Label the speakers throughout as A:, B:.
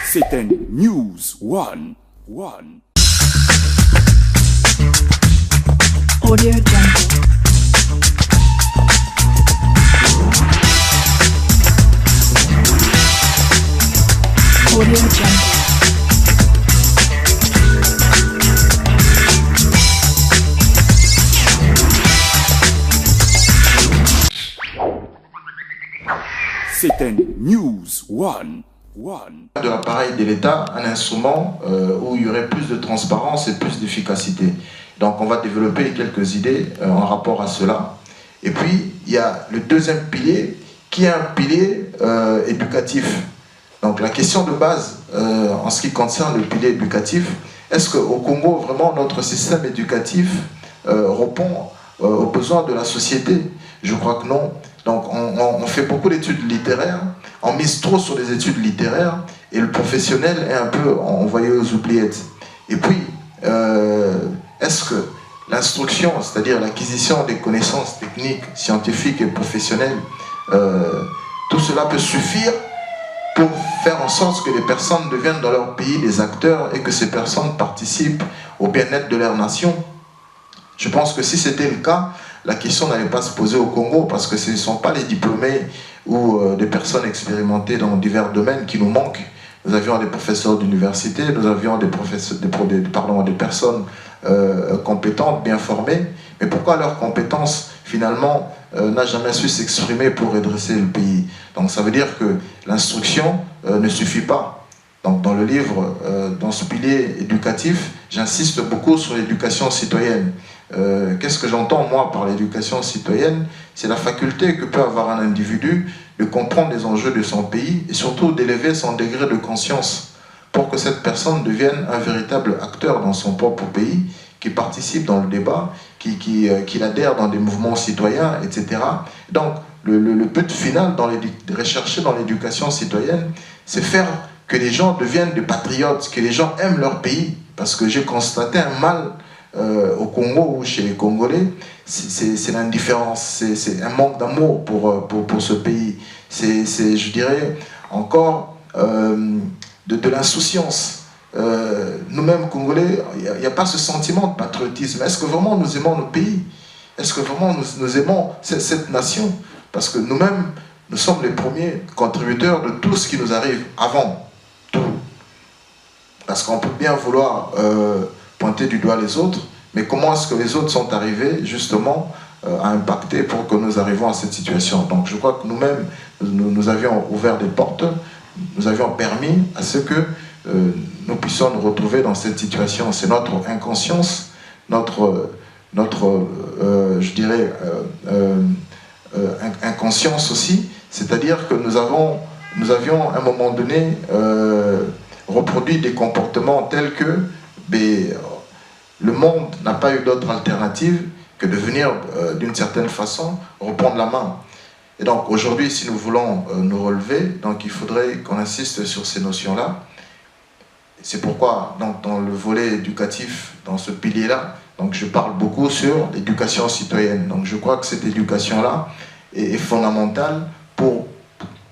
A: C'était News One.
B: Audio Jungle. Audio Jungle.
A: C'était News One.
C: De l'appareil de l'État, un instrument où il y aurait plus de transparence et plus d'efficacité. Donc on va développer quelques idées en rapport à cela. Et puis il y a le deuxième pilier qui est un pilier éducatif. Donc la question de base en ce qui concerne le pilier éducatif, est-ce qu'au Congo vraiment notre système éducatif répond aux besoins de la société? Je crois que non. Donc on fait beaucoup d'études littéraires, on mise trop sur les études littéraires et le professionnel est un peu envoyé aux oubliettes. Et puis, est-ce que l'instruction, c'est-à-dire l'acquisition des connaissances techniques, scientifiques et professionnelles, tout cela peut suffire pour faire en sorte que les personnes deviennent dans leur pays des acteurs et que ces personnes participent au bien-être de leur nation? Je pense que si c'était le cas, la question n'allait pas se poser au Congo parce que ce ne sont pas les diplômés ou des personnes expérimentées dans divers domaines qui nous manquent. Nous avions des professeurs d'université, nous avions des personnes compétentes, bien formées, mais pourquoi leur compétence finalement n'a jamais su s'exprimer pour redresser le pays? Donc ça veut dire que l'instruction ne suffit pas. Donc dans le livre, dans ce pilier éducatif, j'insiste beaucoup sur l'éducation citoyenne. Qu'est-ce que j'entends moi par l'éducation citoyenne? C'est la faculté que peut avoir un individu de comprendre les enjeux de son pays et surtout d'élever son degré de conscience pour que cette personne devienne un véritable acteur dans son propre pays, qui participe dans le débat, qui adhère dans des mouvements citoyens, etc. Donc le but final recherché dans l'éducation citoyenne, c'est faire que les gens deviennent des patriotes, que les gens aiment leur pays, parce que j'ai constaté un mal au Congo ou chez les Congolais, c'est l'indifférence, c'est un manque d'amour pour ce pays, c'est je dirais encore de l'insouciance. Nous-mêmes Congolais, il n'y a pas ce sentiment de patriotisme. Est-ce que vraiment nous aimons nos pays? Est-ce que vraiment nous aimons cette nation? Parce que nous-mêmes, nous sommes les premiers contributeurs de tout ce qui nous arrive avant tout. Parce qu'on peut bien vouloir pointer du doigt les autres, mais comment est-ce que les autres sont arrivés justement à impacter pour que nous arrivions à cette situation? Donc je crois que nous-mêmes, nous avions ouvert des portes, nous avions permis à ce que nous puissions nous retrouver dans cette situation. C'est notre inconscience, notre je dirais, inconscience aussi, c'est-à-dire que nous avions à un moment donné reproduit des comportements tels que le monde n'a pas eu d'autre alternative que de venir d'une certaine façon reprendre la main. Et donc aujourd'hui, si nous voulons nous relever, donc il faudrait qu'on insiste sur ces notions-là. C'est pourquoi donc, dans le volet éducatif, dans ce pilier-là, donc je parle beaucoup sur l'éducation citoyenne. Donc je crois que cette éducation-là est fondamentale pour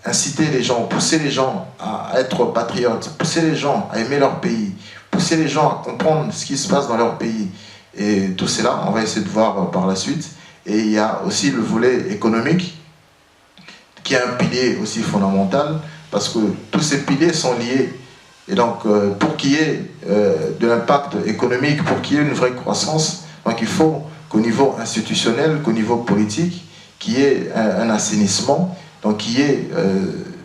C: inciter les gens, pousser les gens à être patriotes, pousser les gens à aimer leur pays, pousser les gens à comprendre ce qui se passe dans leur pays. Et tout cela, on va essayer de voir par la suite. Et il y a aussi le volet économique, qui est un pilier aussi fondamental, parce que tous ces piliers sont liés. Et donc, pour qu'il y ait de l'impact économique, pour qu'il y ait une vraie croissance, donc il faut qu'au niveau institutionnel, qu'au niveau politique, qu'il y ait un assainissement, donc qu'il y ait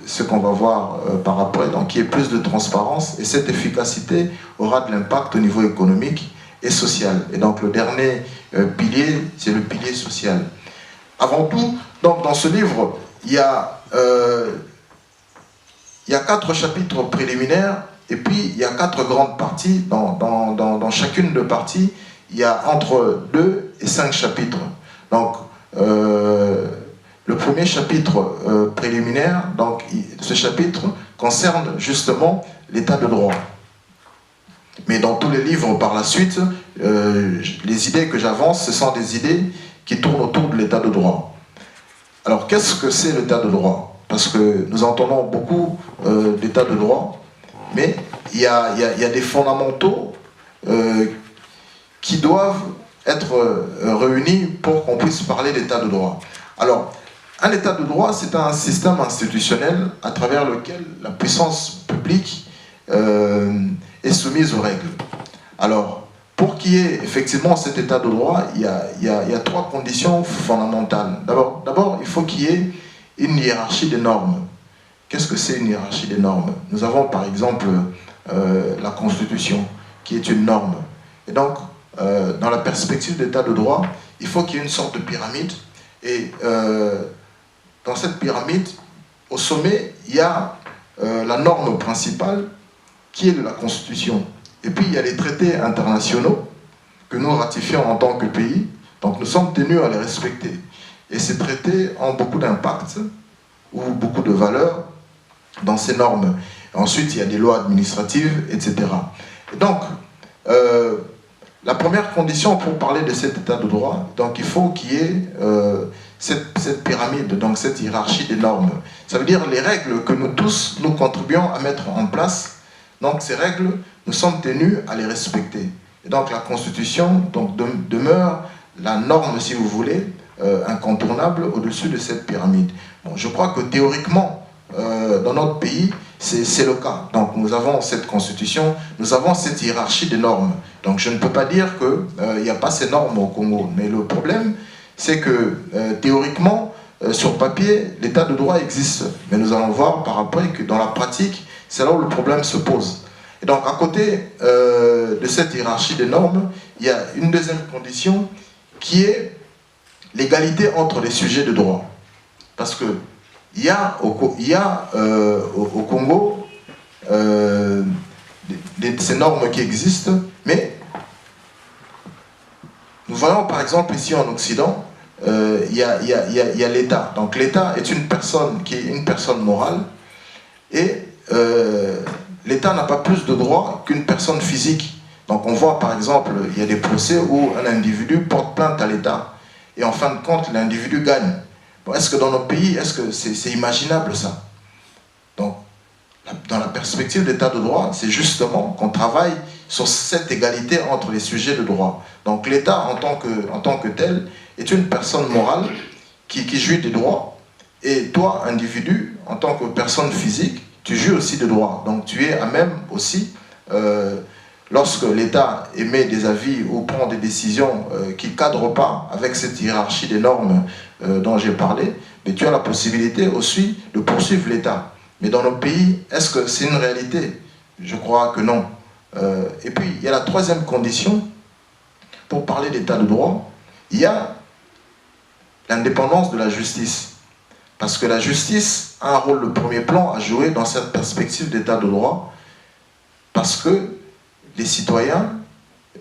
C: ce qu'on va voir par après, donc qu'il y ait plus de transparence, et cette efficacité aura de l'impact au niveau économique et social. Et donc le dernier pilier, c'est le pilier social. Avant tout, donc dans ce livre, il y a 4 chapitres préliminaires, et puis il y a 4 grandes parties. Dans chacune de parties, il y a entre 2 et 5 chapitres. Donc le premier chapitre préliminaire, donc ce chapitre concerne justement l'état de droit. Mais dans tous les livres par la suite, les idées que j'avance, ce sont des idées qui tournent autour de l'état de droit. Alors qu'est-ce que c'est l'état de droit? parce que nous entendons beaucoup d'état de droit, mais il y a des fondamentaux qui doivent être réunis pour qu'on puisse parler d'état de droit. Alors, un état de droit, c'est un système institutionnel à travers lequel la puissance publique est soumise aux règles. Alors, pour qu'il y ait effectivement cet état de droit, il y a trois conditions fondamentales. D'abord, il faut qu'il y ait une hiérarchie des normes. Qu'est-ce que c'est une hiérarchie des normes? Nous avons par exemple la Constitution, qui est une norme. Et donc, dans la perspective d'état de droit, il faut qu'il y ait une sorte de pyramide. Et dans cette pyramide, au sommet, il y a la norme principale, qui est de la Constitution. Et puis, il y a les traités internationaux que nous ratifions en tant que pays. Donc, nous sommes tenus à les respecter. Et ces traités ont beaucoup d'impact ou beaucoup de valeur dans ces normes. Ensuite, il y a des lois administratives, etc. Et donc, la première condition pour parler de cet état de droit, donc il faut qu'il y ait cette pyramide, donc cette hiérarchie des normes. Ça veut dire les règles que nous tous, nous contribuons à mettre en place. Donc ces règles, nous sommes tenus à les respecter. Et donc la Constitution donc, demeure la norme, si vous voulez, incontournable au-dessus de cette pyramide. Bon, je crois que théoriquement, dans notre pays, c'est le cas. Donc nous avons cette Constitution, nous avons cette hiérarchie des normes. Donc je ne peux pas dire qu'il n'y a pas ces normes au Congo. Mais le problème, c'est que théoriquement, sur papier, l'état de droit existe. Mais nous allons voir par après que dans la pratique, c'est là où le problème se pose. Et donc à côté de cette hiérarchie des normes, il y a une deuxième condition qui est l'égalité entre les sujets de droit. Parce que il y a au Congo ces normes qui existent, mais nous voyons par exemple ici en Occident, il y a l'État. Donc l'État est une personne qui est une personne morale, et l'État n'a pas plus de droits qu'une personne physique. Donc on voit par exemple, il y a des procès où un individu porte plainte à l'État, et en fin de compte l'individu gagne. Bon, est-ce que dans nos pays, est-ce que c'est imaginable ça? Donc, dans la perspective d'état de droit, c'est justement qu'on travaille sur cette égalité entre les sujets de droit. Donc l'État en tant que tel est une personne morale qui jouit des droits, et toi, individu, en tant que personne physique, tu jouis aussi des droits. Donc tu es à même aussi, lorsque l'État émet des avis ou prend des décisions qui ne cadrent pas avec cette hiérarchie des normes dont j'ai parlé, mais tu as la possibilité aussi de poursuivre l'État. Mais dans nos pays, est-ce que c'est une réalité? Je crois que non. Et puis, il y a la troisième condition, pour parler d'état de droit, il y a l'indépendance de la justice. Parce que la justice a un rôle de premier plan à jouer dans cette perspective d'état de droit, parce que les citoyens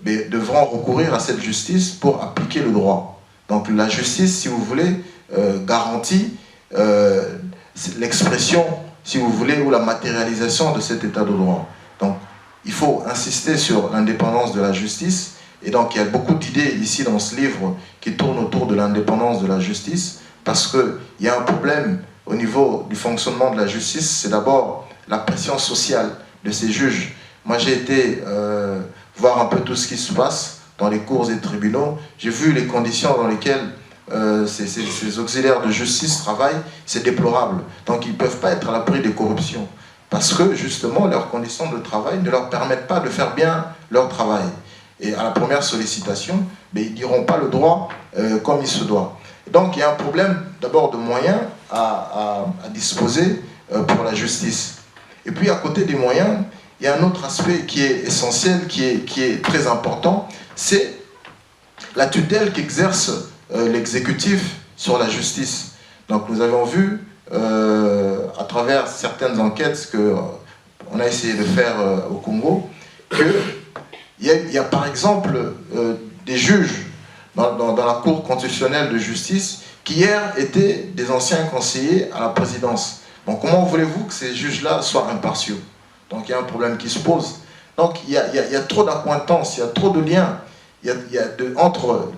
C: devront recourir à cette justice pour appliquer le droit. Donc la justice, si vous voulez, garantit l'expression, si vous voulez, ou la matérialisation de cet état de droit. Donc il faut insister sur l'indépendance de la justice, et donc il y a beaucoup d'idées ici dans ce livre qui tournent autour de l'indépendance de la justice, parce qu'il y a un problème au niveau du fonctionnement de la justice, c'est d'abord la pression sociale de ces juges. Moi j'ai été voir un peu tout ce qui se passe dans les cours et tribunaux, j'ai vu les conditions dans lesquelles ces auxiliaires de justice travaillent, c'est déplorable. Donc ils ne peuvent pas être à l'abri des corruptions, parce que justement leurs conditions de travail ne leur permettent pas de faire bien leur travail. Et à la première sollicitation, ils ne diront pas le droit comme il se doit. Donc il y a un problème d'abord de moyens à disposer pour la justice. Et puis à côté des moyens, il y a un autre aspect qui est essentiel, qui est très important, c'est la tutelle qu'exerce l'exécutif sur la justice. Donc nous avons vu à travers certaines enquêtes qu'on a essayé de faire au Congo, qu'il y a par exemple des juges dans la Cour constitutionnelle de justice qui hier étaient des anciens conseillers à la présidence. Bon, comment voulez-vous que ces juges-là soient impartiaux? Donc il y a un problème qui se pose. Donc il y a trop d'accointances, il y a trop de liens entre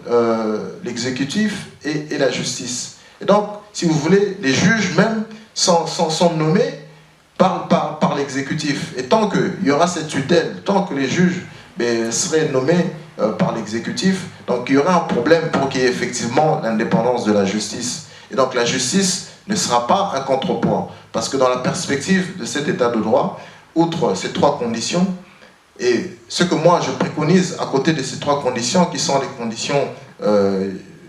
C: l'exécutif et la justice. Et donc, si vous voulez, les juges même sont nommés par l'exécutif. Et tant qu'il y aura cette tutelle, tant que les juges seraient nommés par l'exécutif, donc il y aura un problème pour qu'il y ait effectivement l'indépendance de la justice. Et donc la justice ne sera pas un contrepoids. Parce que dans la perspective de cet état de droit, outre ces trois conditions, et ce que moi je préconise à côté de ces trois conditions, qui sont les conditions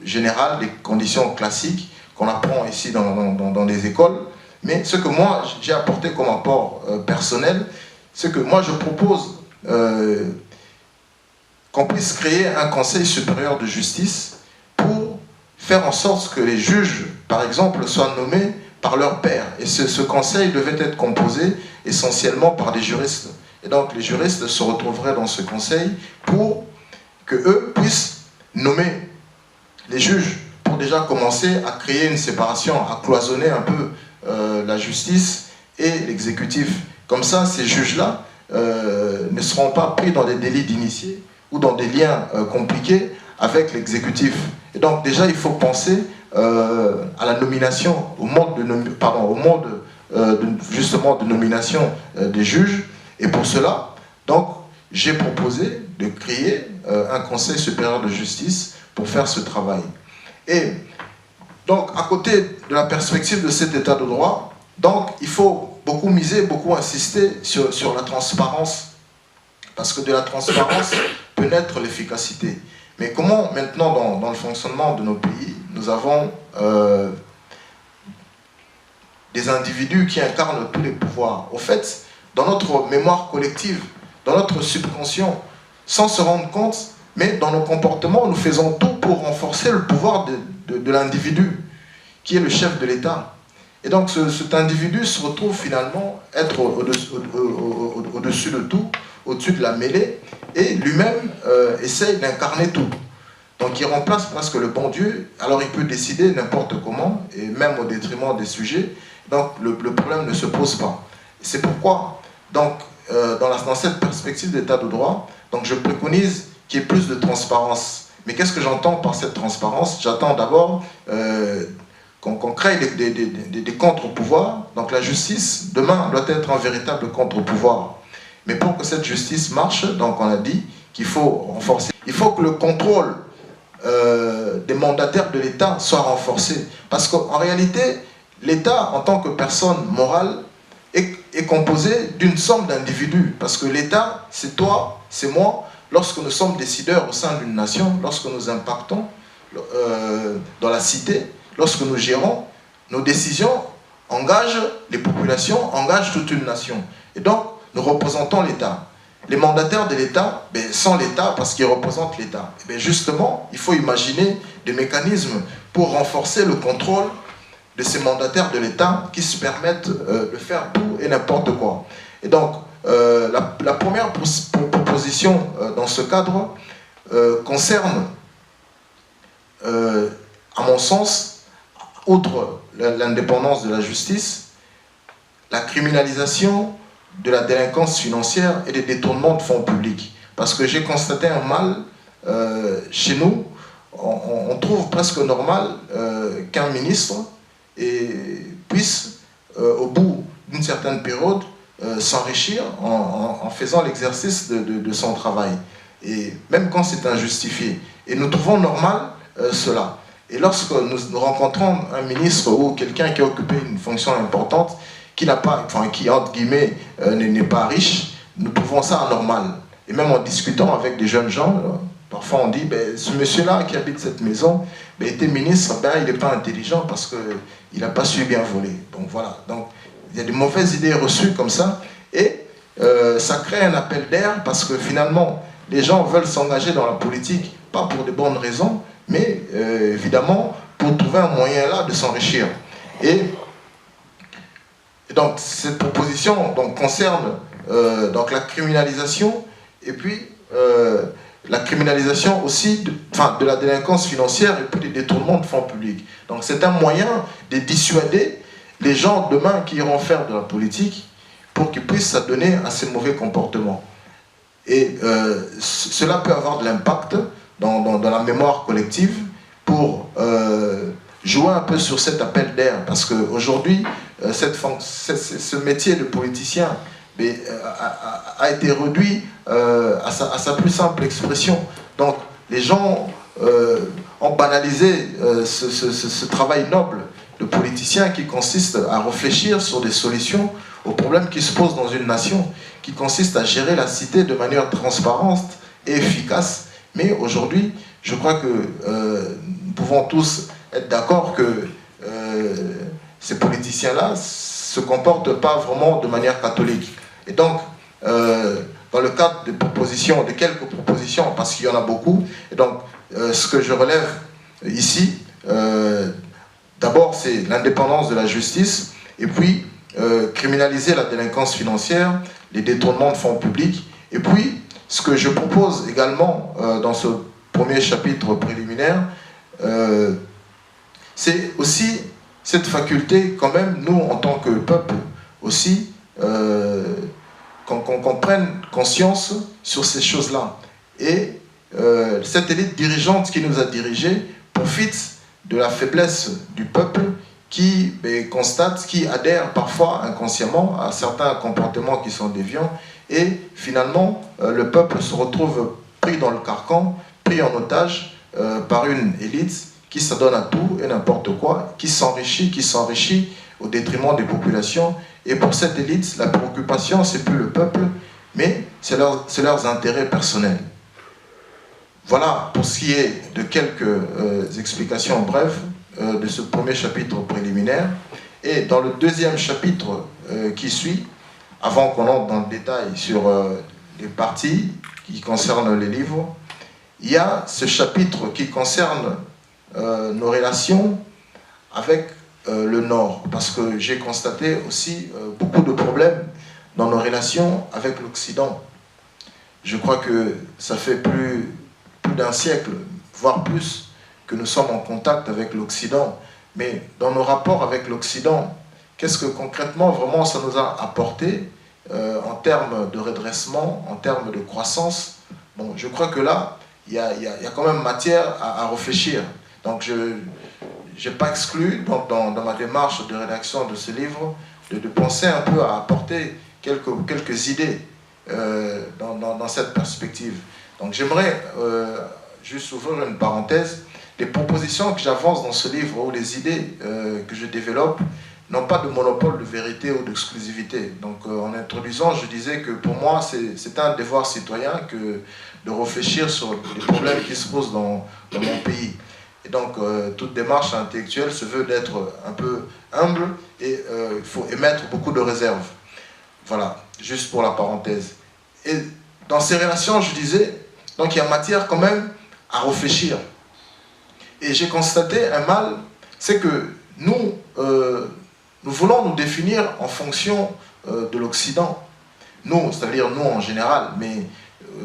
C: générales, les conditions classiques qu'on apprend ici dans les écoles, mais ce que moi j'ai apporté comme apport personnel, ce que moi je propose qu'on puisse créer un conseil supérieur de justice pour faire en sorte que les juges, par exemple, soient nommés par leur pairs. Et ce conseil devait être composé essentiellement par des juristes. Et donc les juristes se retrouveraient dans ce conseil pour qu'eux puissent nommer les juges, pour déjà commencer à créer une séparation, à cloisonner un peu la justice et l'exécutif. Comme ça, ces juges-là ne seront pas pris dans des délits d'initiés ou dans des liens compliqués avec l'exécutif. Et donc déjà, il faut penser à la nomination, au mode justement de nomination des juges. Et pour cela, donc, j'ai proposé de créer un conseil supérieur de justice pour faire ce travail. Et donc, à côté de la perspective de cet état de droit, donc, il faut beaucoup miser, beaucoup insister sur la transparence, parce que de la transparence peut naître l'efficacité. Mais comment maintenant, dans le fonctionnement de nos pays, nous avons des individus qui incarnent tous les pouvoirs. Au fait, dans notre mémoire collective, dans notre subconscient, sans se rendre compte, mais dans nos comportements, nous faisons tout pour renforcer le pouvoir de l'individu, qui est le chef de l'État. Et donc cet individu se retrouve finalement être au-dessus de tout, au-dessus de la mêlée, et lui-même essaye d'incarner tout. Donc il remplace presque le bon Dieu, alors il peut décider n'importe comment, et même au détriment des sujets, donc le problème ne se pose pas. C'est pourquoi, donc, dans cette perspective d'état de droit, donc je préconise qu'il y ait plus de transparence. Mais qu'est-ce que j'entends par cette transparence? J'attends d'abord qu'on crée des contre-pouvoirs. Donc la justice, demain, doit être un véritable contre-pouvoir. Mais pour que cette justice marche, donc on a dit qu'il faut renforcer. Il faut que le contrôle des mandataires de l'État soit renforcé. Parce qu'en réalité, l'État, en tant que personne morale, est composé d'une somme d'individus. Parce que l'État, c'est toi, c'est moi. Lorsque nous sommes décideurs au sein d'une nation, lorsque nous impactons dans la cité, lorsque nous gérons, nos décisions engagent les populations, engagent toute une nation. Et donc, nous représentons l'État. Les mandataires de l'État sont l'État parce qu'ils représentent l'État. Justement, il faut imaginer des mécanismes pour renforcer le contrôle de ces mandataires de l'État qui se permettent de faire tout et n'importe quoi. Et donc, la première proposition dans ce cadre concerne, à mon sens, outre l'indépendance de la justice, la criminalisation de la délinquance financière et des détournements de fonds publics. Parce que j'ai constaté un mal chez nous, on trouve presque normal qu'un ministre puisse, au bout d'une certaine période, s'enrichir en faisant l'exercice de son travail. Et même quand c'est injustifié. Et nous trouvons normal cela. Et lorsque nous rencontrons un ministre ou quelqu'un qui a occupé une fonction importante, qui entre guillemets n'est pas riche, nous trouvons ça anormal. Et même en discutant avec des jeunes gens, parfois on dit, ce monsieur-là qui habite cette maison, était ministre, il n'est pas intelligent parce qu'il n'a pas su bien voler. Donc voilà, donc il y a des mauvaises idées reçues comme ça, et ça crée un appel d'air parce que finalement, les gens veulent s'engager dans la politique, pas pour de bonnes raisons, mais évidemment pour trouver un moyen là de s'enrichir. Et donc cette proposition concerne donc la criminalisation et puis la criminalisation aussi de la délinquance financière et puis des détournements de fonds publics. Donc c'est un moyen de dissuader les gens demain qui iront faire de la politique pour qu'ils puissent s'adonner à ces mauvais comportements. Et cela peut avoir de l'impact dans la mémoire collective pour jouer un peu sur cet appel d'air, parce qu'aujourd'hui, ce métier de politicien a été réduit à sa plus simple expression. Donc, les gens ont banalisé ce travail noble de politicien qui consiste à réfléchir sur des solutions aux problèmes qui se posent dans une nation, qui consiste à gérer la cité de manière transparente et efficace. Mais aujourd'hui, je crois que nous pouvons tous être d'accord que ces politiciens-là ne se comportent pas vraiment de manière catholique. Et donc, dans le cadre de propositions, de quelques propositions, parce qu'il y en a beaucoup, et donc ce que je relève ici, d'abord c'est l'indépendance de la justice, et puis criminaliser la délinquance financière, les détournements de fonds publics, et puis ce que je propose également dans ce premier chapitre préliminaire, c'est aussi cette faculté quand même, nous en tant que peuple aussi, qu'on prenne conscience sur ces choses-là. Et cette élite dirigeante qui nous a dirigés profite de la faiblesse du peuple qui constate, qui adhère parfois inconsciemment à certains comportements qui sont déviants, et finalement le peuple se retrouve pris dans le carcan, pris en otage par une élite qui s'adonne à tout et n'importe quoi, qui s'enrichit au détriment des populations. Et pour cette élite, la préoccupation, c'est plus le peuple, mais c'est leurs intérêts personnels. Voilà pour ce qui est de quelques explications brèves de ce premier chapitre préliminaire. Et dans le deuxième chapitre qui suit, avant qu'on entre dans le détail sur les parties qui concernent les livres, il y a ce chapitre qui concerne nos relations avec le Nord, parce que j'ai constaté aussi beaucoup de problèmes dans nos relations avec l'Occident. Je crois que ça fait plus d'un siècle, voire plus, que nous sommes en contact avec l'Occident. Mais dans nos rapports avec l'Occident, qu'est-ce que concrètement, vraiment, ça nous a apporté en termes de redressement, en termes de croissance? Bon, je crois que là, il y a quand même matière à réfléchir. Donc, je n'ai pas exclu, donc, dans ma démarche de rédaction de ce livre, de penser un peu à apporter quelques idées dans cette perspective. Donc, j'aimerais juste ouvrir une parenthèse. Les propositions que j'avance dans ce livre, ou les idées que je développe, n'ont pas de monopole de vérité ou d'exclusivité. Donc, en introduisant, je disais que pour moi, c'est un devoir citoyen de réfléchir sur les problèmes qui se posent dans mon pays. Et donc, toute démarche intellectuelle se veut d'être un peu humble et il faut émettre beaucoup de réserves. Voilà, juste pour la parenthèse. Et dans ces relations, je disais, donc il y a matière quand même à réfléchir. Et j'ai constaté un mal, c'est que nous voulons nous définir en fonction de l'Occident. Nous, c'est-à-dire nous en général, mais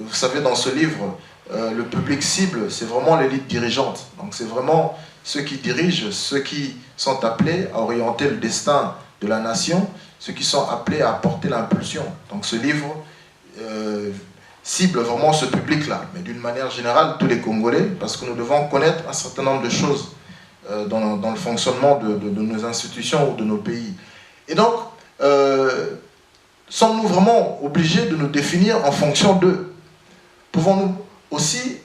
C: vous savez, dans ce livre, le public cible, c'est vraiment l'élite dirigeante. Donc c'est vraiment ceux qui dirigent, ceux qui sont appelés à orienter le destin de la nation, ceux qui sont appelés à apporter l'impulsion. Donc ce livre cible vraiment ce public-là, mais d'une manière générale, tous les Congolais, parce que nous devons connaître un certain nombre de choses dans le fonctionnement de nos institutions ou de nos pays. Et donc, sommes-nous vraiment obligés de nous définir en fonction d'eux? Pouvons-nous aussi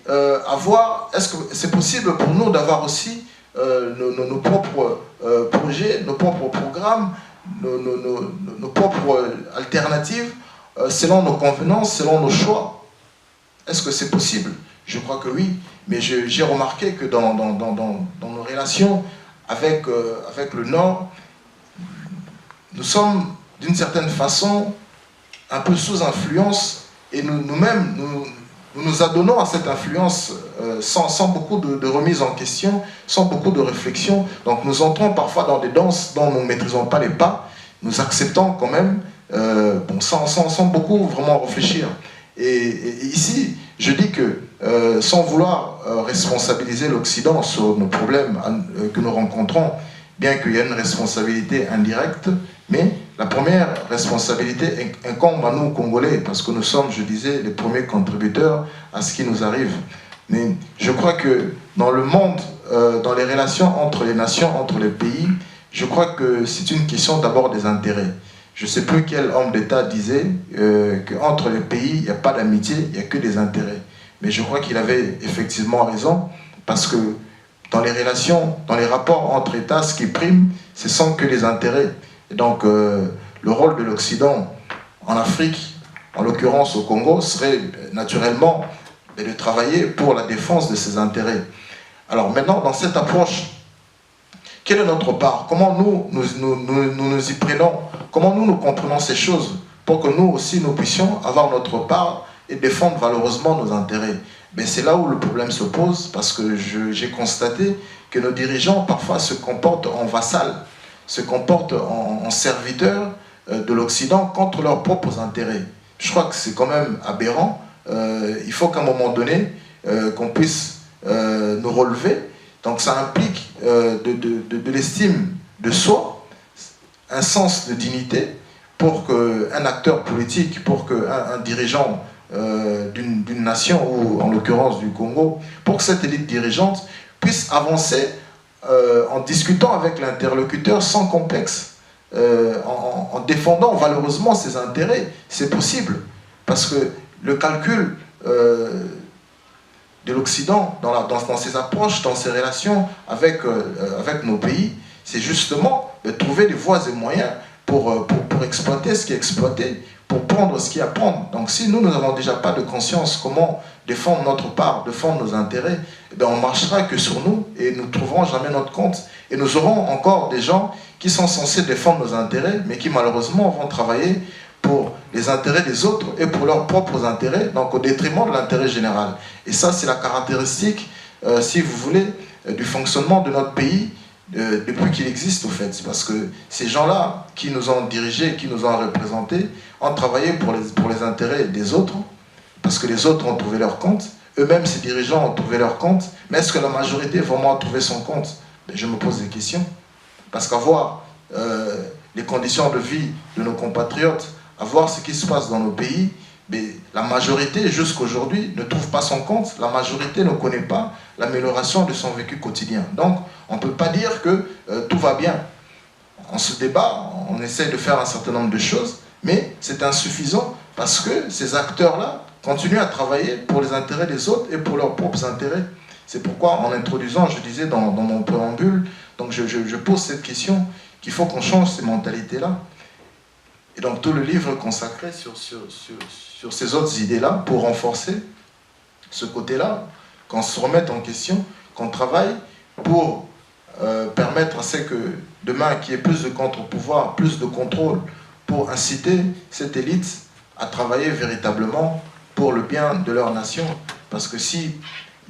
C: avoir, est-ce que c'est possible pour nous d'avoir aussi nos propres projets, nos propres programmes, nos propres alternatives, selon nos convenances, selon nos choix? Est-ce que c'est possible? Je crois que oui, mais j'ai remarqué que dans nos relations avec le Nord, nous sommes d'une certaine façon un peu sous influence, et nous-mêmes, nous adonnons à cette influence sans beaucoup de remise en question, sans beaucoup de réflexion. Donc nous entrons parfois dans des danses dont nous ne maîtrisons pas les pas, nous acceptons quand même, sans beaucoup vraiment réfléchir. Et ici, je dis que sans vouloir responsabiliser l'Occident sur nos problèmes que nous rencontrons, bien qu'il y ait une responsabilité indirecte, mais la première responsabilité incombe à nous, Congolais, parce que nous sommes, je disais, les premiers contributeurs à ce qui nous arrive. Mais je crois que dans le monde, dans les relations entre les nations, entre les pays, je crois que c'est une question d'abord des intérêts. Je ne sais plus quel homme d'État disait qu'entre les pays, il n'y a pas d'amitié, il n'y a que des intérêts. Mais je crois qu'il avait effectivement raison, parce que dans les relations, dans les rapports entre États, ce qui prime, ce sont que les intérêts. Et donc, le rôle de l'Occident en Afrique, en l'occurrence au Congo, serait naturellement de travailler pour la défense de ses intérêts. Alors maintenant, dans cette approche, quelle est notre part? Comment nous y prenons? Comment nous comprenons ces choses pour que nous aussi, nous puissions avoir notre part et défendre valeureusement nos intérêts? Mais c'est là où le problème se pose, parce que j'ai constaté que nos dirigeants parfois se comportent en vassal, se comportent en serviteurs de l'Occident contre leurs propres intérêts. Je crois que c'est quand même aberrant. Il faut qu'à un moment donné, qu'on puisse nous relever. Donc ça implique de l'estime de soi, un sens de dignité pour qu'un acteur politique, pour qu'un dirigeant d'une nation, ou en l'occurrence du Congo, pour que cette élite dirigeante puisse avancer en discutant avec l'interlocuteur sans complexe, en défendant valeureusement ses intérêts. C'est possible, parce que le calcul de l'Occident dans ses approches, dans ses relations avec nos pays, c'est justement de trouver des voies et moyens pour exploiter ce qui est exploité, pour prendre ce qui est à prendre. Donc si nous n'avons déjà pas de conscience comment défendre notre part, défendre nos intérêts, eh bien on ne marchera que sur nous et nous ne trouverons jamais notre compte. Et nous aurons encore des gens qui sont censés défendre nos intérêts, mais qui malheureusement vont travailler pour les intérêts des autres et pour leurs propres intérêts, donc au détriment de l'intérêt général. Et ça, c'est la caractéristique, si vous voulez, du fonctionnement de notre pays depuis qu'il existe, au fait. Parce que ces gens-là qui nous ont dirigés, qui nous ont représentés, ont travaillé pour les intérêts des autres, parce que les autres ont trouvé leur compte. Eux-mêmes, ces dirigeants ont trouvé leur compte. Mais est-ce que la majorité vraiment a trouvé son compte? Je me pose des questions. Parce qu'à voir les conditions de vie de nos compatriotes, à voir ce qui se passe dans nos pays, mais la majorité, jusqu'aujourd'hui, ne trouve pas son compte. La majorité ne connaît pas l'amélioration de son vécu quotidien. Donc, on ne peut pas dire que tout va bien. On se débat, on essaie de faire un certain nombre de choses, mais c'est insuffisant parce que ces acteurs-là continuent à travailler pour les intérêts des autres et pour leurs propres intérêts. C'est pourquoi, en introduisant, je disais dans mon préambule, donc je pose cette question, qu'il faut qu'on change ces mentalités-là. Et donc tout le livre est consacré sur ces autres idées-là pour renforcer ce côté-là, qu'on se remette en question, qu'on travaille pour permettre à ce que demain qu'il y ait plus de contre-pouvoir, plus de contrôle, pour inciter cette élite à travailler véritablement pour le bien de leur nation. Parce que si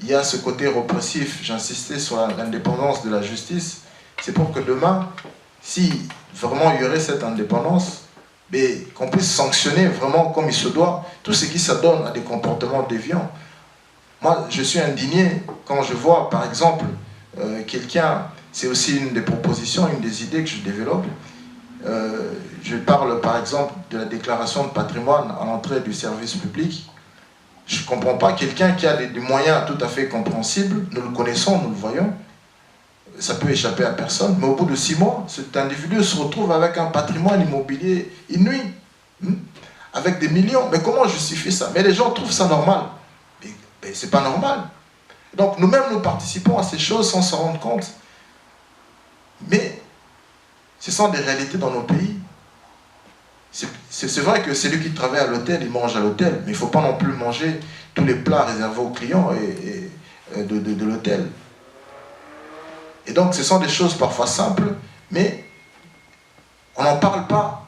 C: il y a ce côté répressif, j'insistais sur l'indépendance de la justice, c'est pour que demain, si vraiment il y aurait cette indépendance, mais qu'on puisse sanctionner vraiment comme il se doit tout ce qui s'adonne à des comportements déviants. Moi, je suis indigné quand je vois, par exemple, quelqu'un, c'est aussi une des propositions, une des idées que je développe. Je parle, par exemple, de la déclaration de patrimoine à l'entrée du service public. Je ne comprends pas quelqu'un qui a des moyens tout à fait compréhensibles, nous le connaissons, nous le voyons, ça peut échapper à personne, mais au bout de 6 mois, cet individu se retrouve avec un patrimoine immobilier inouï, avec des millions. Mais comment justifier ça? Mais les gens trouvent ça normal. Mais c'est pas normal. Donc nous-mêmes, nous participons à ces choses sans s'en rendre compte. Mais ce sont des réalités dans nos pays. C'est vrai que celui qui travaille à l'hôtel, il mange à l'hôtel, mais il ne faut pas non plus manger tous les plats réservés aux clients de l'hôtel. Et donc, ce sont des choses parfois simples, mais on n'en parle pas.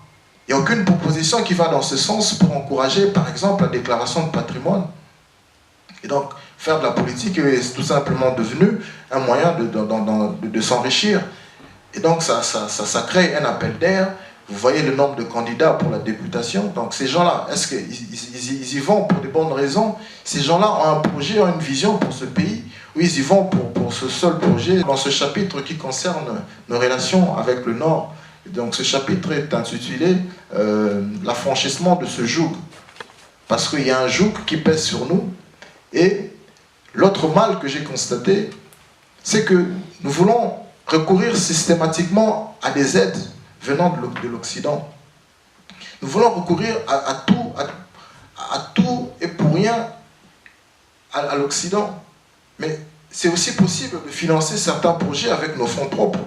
C: Il n'y a aucune proposition qui va dans ce sens pour encourager, par exemple, la déclaration de patrimoine. Et donc, faire de la politique est tout simplement devenu un moyen de s'enrichir. Et donc, ça crée un appel d'air. Vous voyez le nombre de candidats pour la députation. Donc, ces gens-là, est-ce qu'ils y vont pour de bonnes raisons? Ces gens-là ont un projet, ont une vision pour ce pays. Oui, ils y vont pour ce seul projet. Dans ce chapitre qui concerne nos relations avec le Nord, donc ce chapitre est intitulé « L'affranchissement de ce joug ». Parce qu'il y a un joug qui pèse sur nous. Et l'autre mal que j'ai constaté, c'est que nous voulons recourir systématiquement à des aides venant de l'Occident. Nous voulons recourir à tout et pour rien à l'Occident. Mais c'est aussi possible de financer certains projets avec nos fonds propres.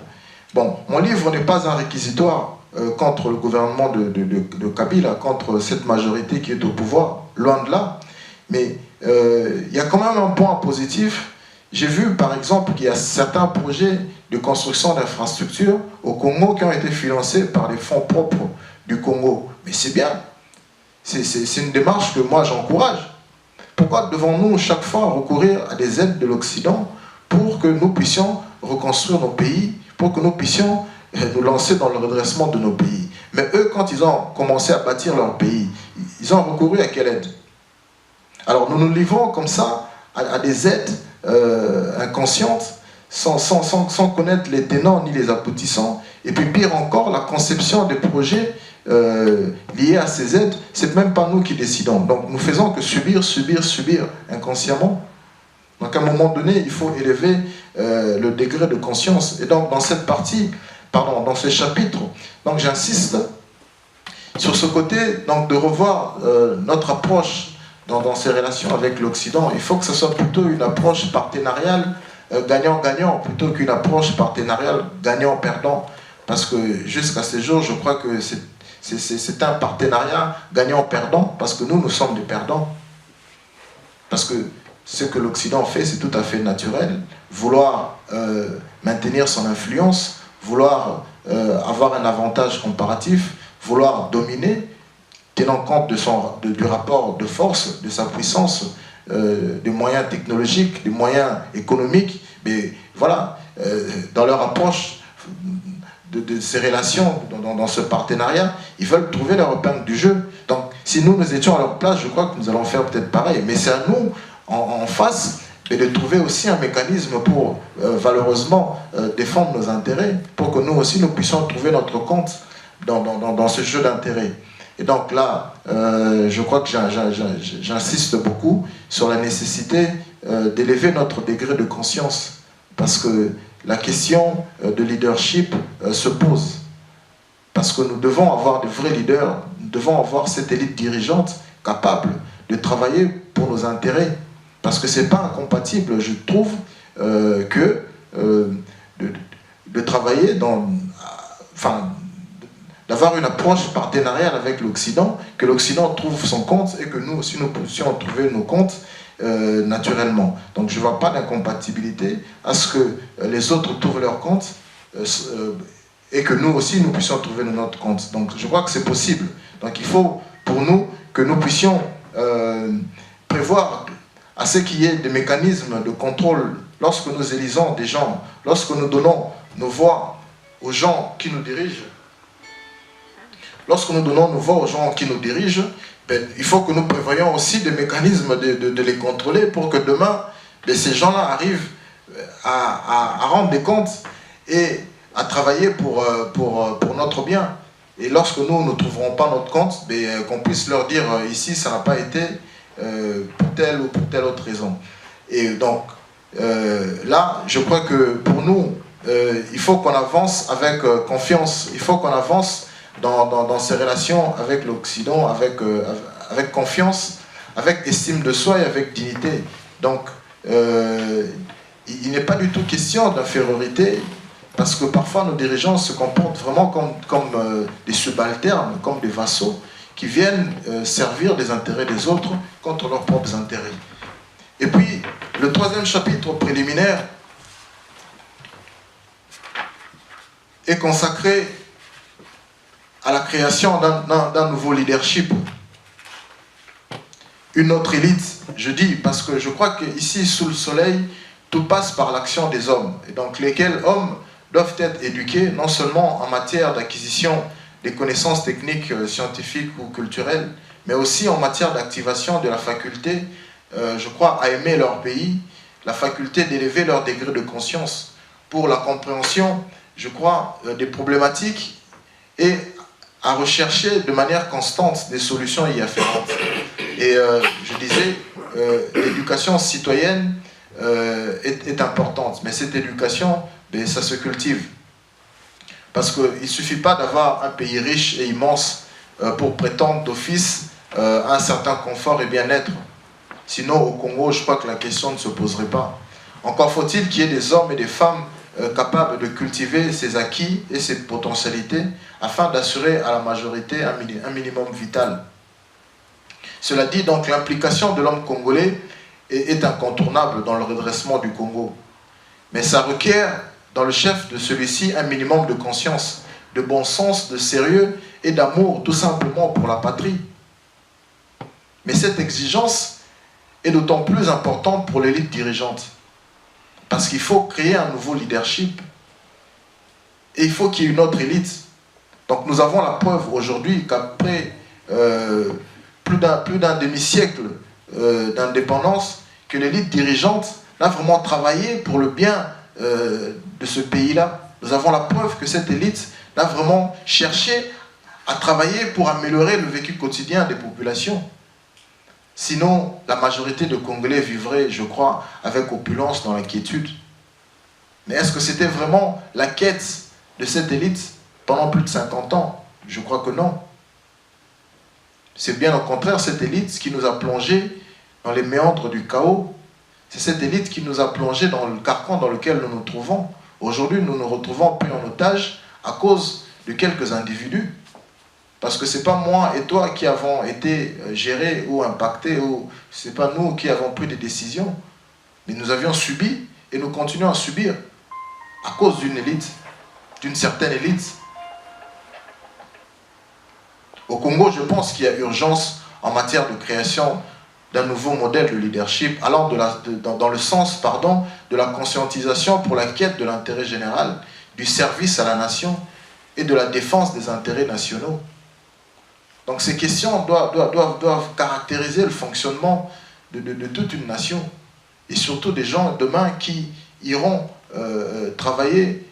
C: Bon, mon livre n'est pas un réquisitoire contre le gouvernement de Kabila, contre cette majorité qui est au pouvoir, loin de là. Mais il y a quand même un point positif. J'ai vu par exemple qu'il y a certains projets de construction d'infrastructures au Congo qui ont été financés par les fonds propres du Congo. Mais c'est bien. C'est une démarche que moi j'encourage. Pourquoi devons-nous chaque fois recourir à des aides de l'Occident pour que nous puissions reconstruire nos pays, pour que nous puissions nous lancer dans le redressement de nos pays? Mais eux, quand ils ont commencé à bâtir leur pays, ils ont recouru à quelle aide? Alors nous nous livrons comme ça à des aides inconscientes, sans connaître les tenants ni les aboutissants. Et puis pire encore, la conception des projets liés à ces aides, c'est même pas nous qui décidons. Donc nous faisons que subir inconsciemment. Donc à un moment donné, il faut élever le degré de conscience. Et donc dans cette partie, dans ce chapitre, donc j'insiste sur ce côté donc de revoir notre approche dans ces relations avec l'Occident. Il faut que ce soit plutôt une approche partenariale gagnant-gagnant plutôt qu'une approche partenariale gagnant-perdant. Parce que jusqu'à ce jour, je crois que c'est un partenariat gagnant-perdant parce que nous sommes des perdants. Parce que ce que l'Occident fait, c'est tout à fait naturel. Vouloir maintenir son influence, vouloir avoir un avantage comparatif, vouloir dominer, tenant compte du rapport de force, de sa puissance, des moyens technologiques, des moyens économiques. Mais voilà, dans leur approche de ces relations, dans ce partenariat, ils veulent trouver leur épingle du jeu. Donc, si nous étions à leur place, je crois que nous allons faire peut-être pareil. Mais c'est à nous, en face, de trouver aussi un mécanisme pour valeureusement défendre nos intérêts, pour que nous aussi, nous puissions trouver notre compte dans ce jeu d'intérêts. Et donc là, je crois que j'insiste beaucoup sur la nécessité d'élever notre degré de conscience. Parce que la question de leadership se pose. Parce que nous devons avoir de vrais leaders, nous devons avoir cette élite dirigeante capable de travailler pour nos intérêts. Parce que ce n'est pas incompatible, je trouve, de travailler d'avoir une approche partenariale avec l'Occident, que l'Occident trouve son compte et que nous aussi nous puissions trouver nos comptes naturellement. Donc je ne vois pas d'incompatibilité à ce que les autres trouvent leur compte et que nous aussi nous puissions trouver notre compte. Donc je crois que c'est possible. Donc il faut pour nous que nous puissions prévoir à ce qu'il y ait des mécanismes de contrôle lorsque nous élisons des gens, lorsque nous donnons nos voix aux gens qui nous dirigent. Lorsque nous donnons nos voix aux gens qui nous dirigent, il faut que nous prévoyions aussi des mécanismes de les contrôler pour que demain, ces gens-là arrivent à rendre des comptes et à travailler pour notre bien. Et lorsque nous ne trouverons pas notre compte, qu'on puisse leur dire ici, ça n'a pas été pour telle ou pour telle autre raison. Et donc, là, je crois que pour nous, il faut qu'on avance avec confiance, il faut qu'on avance dans ces relations avec l'Occident, avec confiance, avec estime de soi et avec dignité. Donc, il n'est pas du tout question d'infériorité, parce que parfois nos dirigeants se comportent vraiment comme des subalternes, comme des vassaux, qui viennent servir les intérêts des autres contre leurs propres intérêts. Et puis, le troisième chapitre préliminaire est consacré à la création d'un nouveau leadership. Une autre élite, je dis, parce que je crois qu'ici, sous le soleil, tout passe par l'action des hommes. Et donc, lesquels hommes doivent être éduqués, non seulement en matière d'acquisition des connaissances techniques, scientifiques ou culturelles, mais aussi en matière d'activation de la faculté, je crois, à aimer leur pays, la faculté d'élever leur degré de conscience pour la compréhension, je crois, des problématiques et à rechercher de manière constante des solutions y afférentes. Et je disais, l'éducation citoyenne est importante. Mais cette éducation, ben, ça se cultive. Parce qu'il ne suffit pas d'avoir un pays riche et immense pour prétendre d'office un certain confort et bien-être. Sinon, au Congo, je crois que la question ne se poserait pas. Encore faut-il qu'il y ait des hommes et des femmes capables de cultiver ses acquis et ses potentialités afin d'assurer à la majorité un minimum vital. Cela dit, donc, l'implication de l'homme congolais est incontournable dans le redressement du Congo. Mais ça requiert, dans le chef de celui-ci, un minimum de conscience, de bon sens, de sérieux et d'amour, tout simplement pour la patrie. Mais cette exigence est d'autant plus importante pour l'élite dirigeante. Parce qu'il faut créer un nouveau leadership et il faut qu'il y ait une autre élite. Donc nous avons la preuve aujourd'hui qu'après plus d'un demi-siècle d'indépendance, que l'élite dirigeante a vraiment travaillé pour le bien de ce pays-là. Nous avons la preuve que cette élite a vraiment cherché à travailler pour améliorer le vécu quotidien des populations. Sinon, la majorité de Congolais vivraient, je crois, avec opulence dans l'inquiétude. Mais est-ce que c'était vraiment la quête de cette élite pendant plus de 50 ans? Je crois que non. C'est bien au contraire cette élite qui nous a plongés dans les méandres du chaos. C'est cette élite qui nous a plongés dans le carcan dans lequel nous nous trouvons. Aujourd'hui, nous nous retrouvons pris en otage à cause de quelques individus. Parce que ce n'est pas moi et toi qui avons été gérés ou impactés, ou ce n'est pas nous qui avons pris des décisions. Mais nous avions subi et nous continuons à subir à cause d'une élite, d'une certaine élite. Au Congo, je pense qu'il y a urgence en matière de création d'un nouveau modèle de leadership allant dans le sens de la conscientisation pour la quête de l'intérêt général, du service à la nation et de la défense des intérêts nationaux. Donc ces questions doivent caractériser le fonctionnement de toute une nation et surtout des gens demain qui iront travailler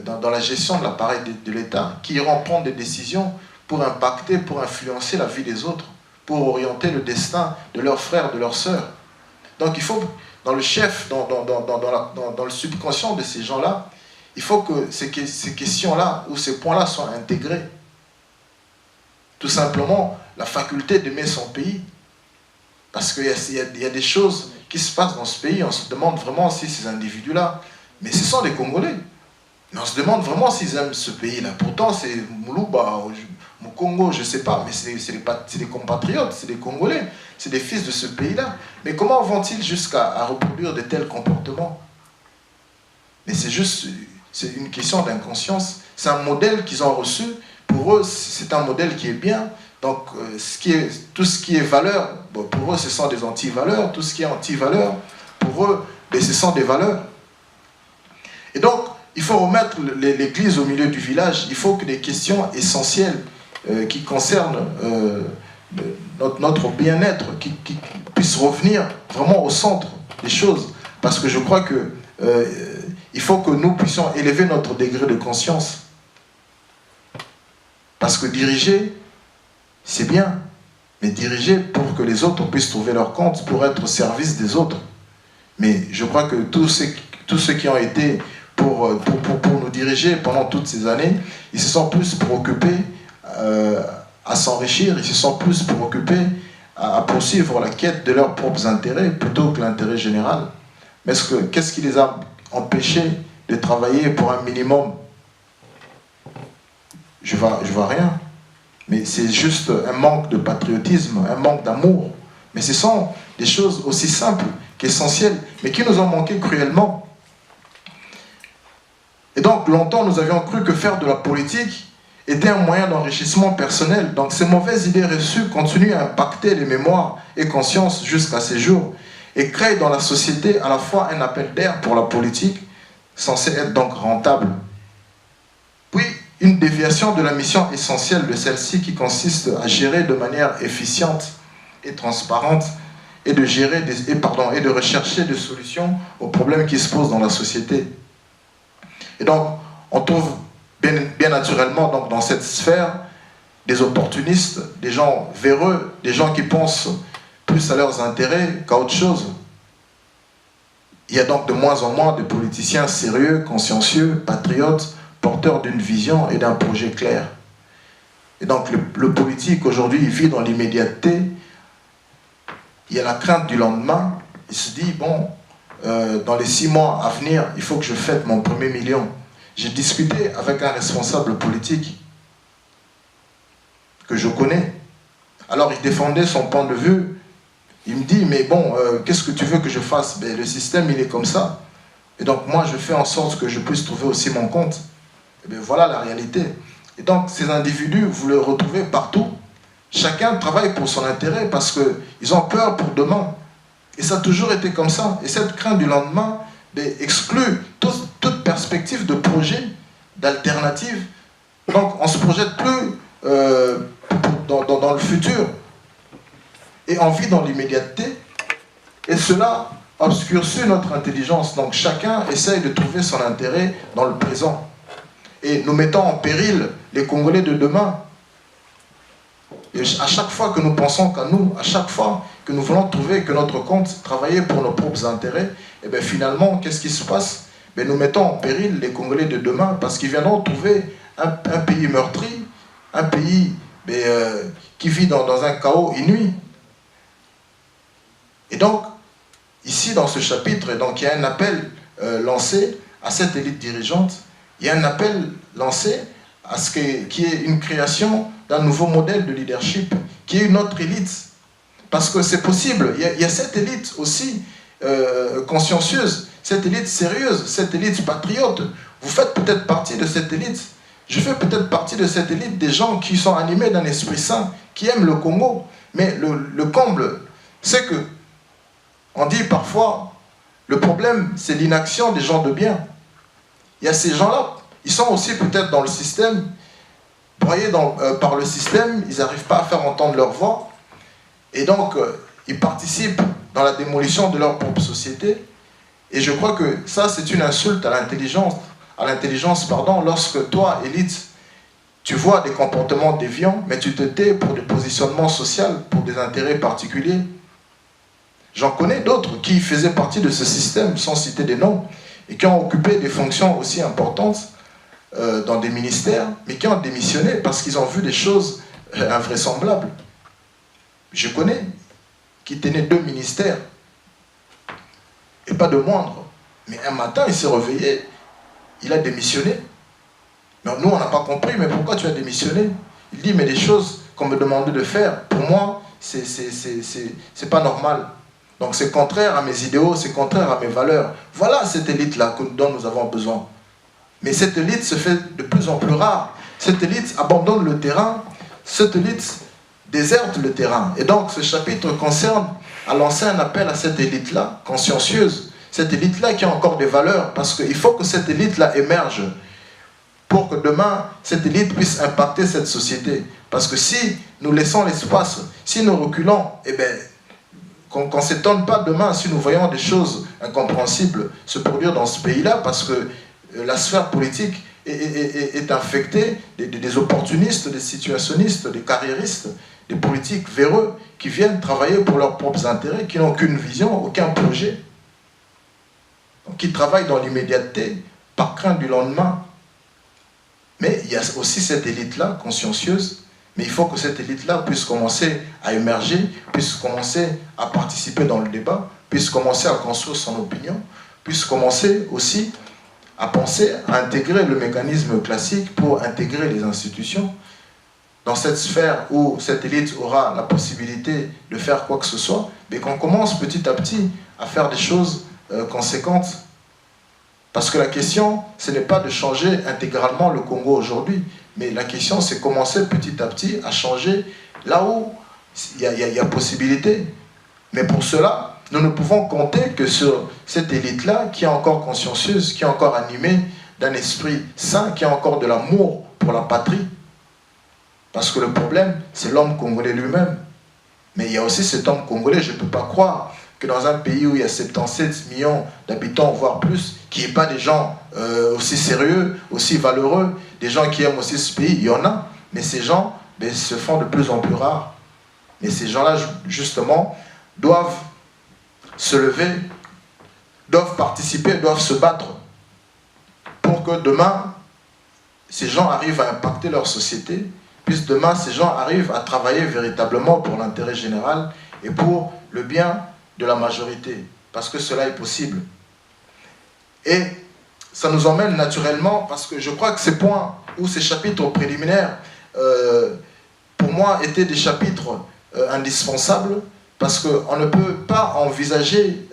C: dans la gestion de l'appareil de l'État, qui iront prendre des décisions pour impacter, pour influencer la vie des autres, pour orienter le destin de leurs frères, de leurs sœurs. Donc il faut, dans le chef, dans le subconscient de ces gens-là, il faut que ces questions-là ou ces points-là soient intégrés. Tout simplement, la faculté d'aimer son pays. Parce qu'il y a des choses qui se passent dans ce pays, on se demande vraiment si ces individus-là, mais ce sont des Congolais. Mais on se demande vraiment s'ils aiment ce pays-là. Pourtant, c'est Moulouba, Congo, je ne sais pas, mais c'est des compatriotes, c'est des Congolais, c'est des fils de ce pays-là. Mais comment vont-ils jusqu'à reproduire de tels comportements? Mais c'est une question d'inconscience. C'est un modèle qu'ils ont reçu. Pour eux, c'est un modèle qui est bien. Donc, tout ce qui est valeur, bon, pour eux, ce sont des anti-valeurs. Tout ce qui est anti-valeur, pour eux, ce sont des valeurs. Et donc, il faut remettre l'église au milieu du village. Il faut que des questions essentielles qui concernent notre bien-être, qui puissent revenir vraiment au centre des choses. Parce que je crois que il faut que nous puissions élever notre degré de conscience. Parce que diriger, c'est bien. Mais diriger pour que les autres puissent trouver leur compte, pour être au service des autres. Mais je crois que tous ceux qui ont été pour nous diriger pendant toutes ces années, ils se sont plus préoccupés à s'enrichir, ils se sont plus préoccupés à poursuivre la quête de leurs propres intérêts plutôt que l'intérêt général. Mais qu'est-ce qui les a empêchés de travailler pour un minimum? Je vois rien. Mais c'est juste un manque de patriotisme, un manque d'amour. Mais ce sont des choses aussi simples qu'essentielles, mais qui nous ont manqué cruellement. Et donc, longtemps, nous avions cru que faire de la politique était un moyen d'enrichissement personnel. Donc, ces mauvaises idées reçues continuent à impacter les mémoires et consciences jusqu'à ces jours et créent dans la société à la fois un appel d'air pour la politique, censé être donc rentable, puis une déviation de la mission essentielle de celle-ci qui consiste à gérer de manière efficiente et transparente et de rechercher des solutions aux problèmes qui se posent dans la société. Et donc, on trouve bien naturellement donc, dans cette sphère des opportunistes, des gens véreux, des gens qui pensent plus à leurs intérêts qu'à autre chose. Il y a donc de moins en moins de politiciens sérieux, consciencieux, patriotes, porteurs d'une vision et d'un projet clair. Et donc le politique aujourd'hui, il vit dans l'immédiateté. Il y a la crainte du lendemain. Il se dit, bon, dans les 6 mois à venir, il faut que je fête mon premier million. J'ai discuté avec un responsable politique que je connais. Alors il défendait son point de vue. Il me dit, mais bon, qu'est-ce que tu veux que je fasse? Ben, le système, il est comme ça. Et donc moi, je fais en sorte que je puisse trouver aussi mon compte. Et bien voilà la réalité. Et donc ces individus, vous les retrouvez partout. Chacun travaille pour son intérêt parce qu'ils ont peur pour demain. Et ça a toujours été comme ça. Et cette crainte du lendemain exclut toute perspective de projet, d'alternative. Donc on ne se projette plus dans le futur. Et on vit dans l'immédiateté. Et cela obscurcit notre intelligence. Donc chacun essaye de trouver son intérêt dans le présent. Et nous mettons en péril les Congolais de demain. Et à chaque fois que nous pensons qu'à nous, à chaque fois que nous voulons trouver que notre compte, travailler pour nos propres intérêts, et bien finalement, qu'est-ce qui se passe? Bien, nous mettons en péril les Congolais de demain parce qu'ils viendront trouver un pays meurtri, un pays qui vit dans un chaos inouï. Et donc, ici dans ce chapitre, donc, il y a un appel lancé à cette élite dirigeante, il y a un appel lancé à ce qu'il y ait une création d'un nouveau modèle de leadership, qui est une autre élite. Parce que c'est possible, il y a cette élite aussi consciencieuse, cette élite sérieuse, cette élite patriote. Vous faites peut-être partie de cette élite. Je fais peut-être partie de cette élite des gens qui sont animés d'un esprit saint, qui aiment le Congo. Mais le comble, c'est que, on dit parfois, le problème, c'est l'inaction des gens de bien. Il y a ces gens-là, ils sont aussi peut-être dans le système, broyés par le système, ils n'arrivent pas à faire entendre leur voix, et donc ils participent dans la démolition de leur propre société. Et je crois que ça, c'est une insulte à l'intelligence, lorsque toi, élite, tu vois des comportements déviants, mais tu te tais pour des positionnements sociaux, pour des intérêts particuliers. J'en connais d'autres qui faisaient partie de ce système, sans citer des noms, et qui ont occupé des fonctions aussi importantes dans des ministères, mais qui ont démissionné parce qu'ils ont vu des choses invraisemblables. Je connais qui tenait 2 ministères, et pas de moindre. Mais un matin, il s'est réveillé, il a démissionné. Mais nous, on n'a pas compris, mais pourquoi tu as démissionné? Il dit, mais les choses qu'on me demandait de faire, pour moi, c'est pas normal. Donc c'est contraire à mes idéaux, c'est contraire à mes valeurs. Voilà cette élite-là dont nous avons besoin. Mais cette élite se fait de plus en plus rare. Cette élite abandonne le terrain, cette élite déserte le terrain. Et donc ce chapitre concerne à lancer un appel à cette élite-là, consciencieuse, cette élite-là qui a encore des valeurs, parce qu'il faut que cette élite-là émerge pour que demain, cette élite puisse impacter cette société. Parce que si nous laissons l'espace, si nous reculons, eh bien, qu'on ne s'étonne pas demain si nous voyons des choses incompréhensibles se produire dans ce pays-là, parce que la sphère politique est infectée des opportunistes, des situationnistes, des carriéristes, des politiques véreux qui viennent travailler pour leurs propres intérêts, qui n'ont aucune vision, aucun projet, donc, qui travaillent dans l'immédiateté, par crainte du lendemain. Mais il y a aussi cette élite-là, consciencieuse, mais il faut que cette élite-là puisse commencer à émerger, puisse commencer à participer dans le débat, puisse commencer à construire son opinion, puisse commencer aussi à penser à intégrer le mécanisme classique pour intégrer les institutions dans cette sphère où cette élite aura la possibilité de faire quoi que ce soit, mais qu'on commence petit à petit à faire des choses conséquentes. Parce que la question, ce n'est pas de changer intégralement le Congo aujourd'hui, mais la question, c'est commencer petit à petit à changer là où il y a possibilité. Mais pour cela, nous ne pouvons compter que sur cette élite-là qui est encore consciencieuse, qui est encore animée d'un esprit sain, qui a encore de l'amour pour la patrie. Parce que le problème, c'est l'homme congolais lui-même. Mais il y a aussi cet homme congolais, je ne peux pas croire que dans un pays où il y a 77 millions d'habitants, voire plus, qu'il n'y ait pas des gens aussi sérieux, aussi valeureux, des gens qui aiment aussi ce pays, il y en a, mais ces gens se font de plus en plus rares. Mais ces gens-là, justement, doivent se lever doivent participer, doivent se battre pour que demain, ces gens arrivent à impacter leur société, puisque demain, ces gens arrivent à travailler véritablement pour l'intérêt général et pour le bien de la majorité, parce que cela est possible. Et ça nous emmène naturellement, parce que je crois que ces points ou ces chapitres préliminaires, pour moi, étaient des chapitres indispensables, parce qu'on ne peut pas envisager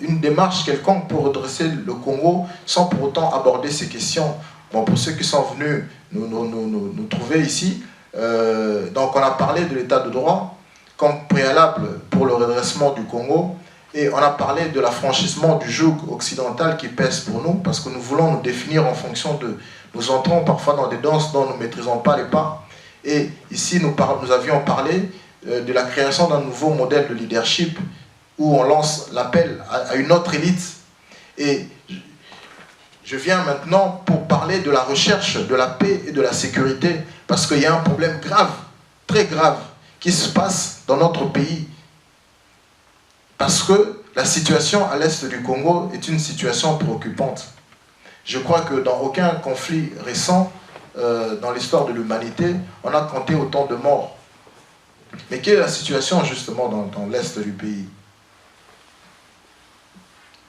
C: une démarche quelconque pour redresser le Congo sans pour autant aborder ces questions. Bon, pour ceux qui sont venus nous trouver ici, donc on a parlé de l'état de droit comme préalable pour le redressement du Congo, et on a parlé de l'affranchissement du joug occidental qui pèse pour nous, parce que nous voulons nous définir en fonction de... Nous entrons parfois dans des danses dont nous ne maîtrisons pas les pas, et ici nous avions parlé de la création d'un nouveau modèle de leadership où on lance l'appel à une autre élite. Et je viens maintenant pour parler de la recherche de la paix et de la sécurité, parce qu'il y a un problème grave, très grave, qui se passe dans notre pays. Parce que la situation à l'est du Congo est une situation préoccupante. Je crois que dans aucun conflit récent dans l'histoire de l'humanité, on a compté autant de morts. Mais quelle est la situation justement dans l'est du pays?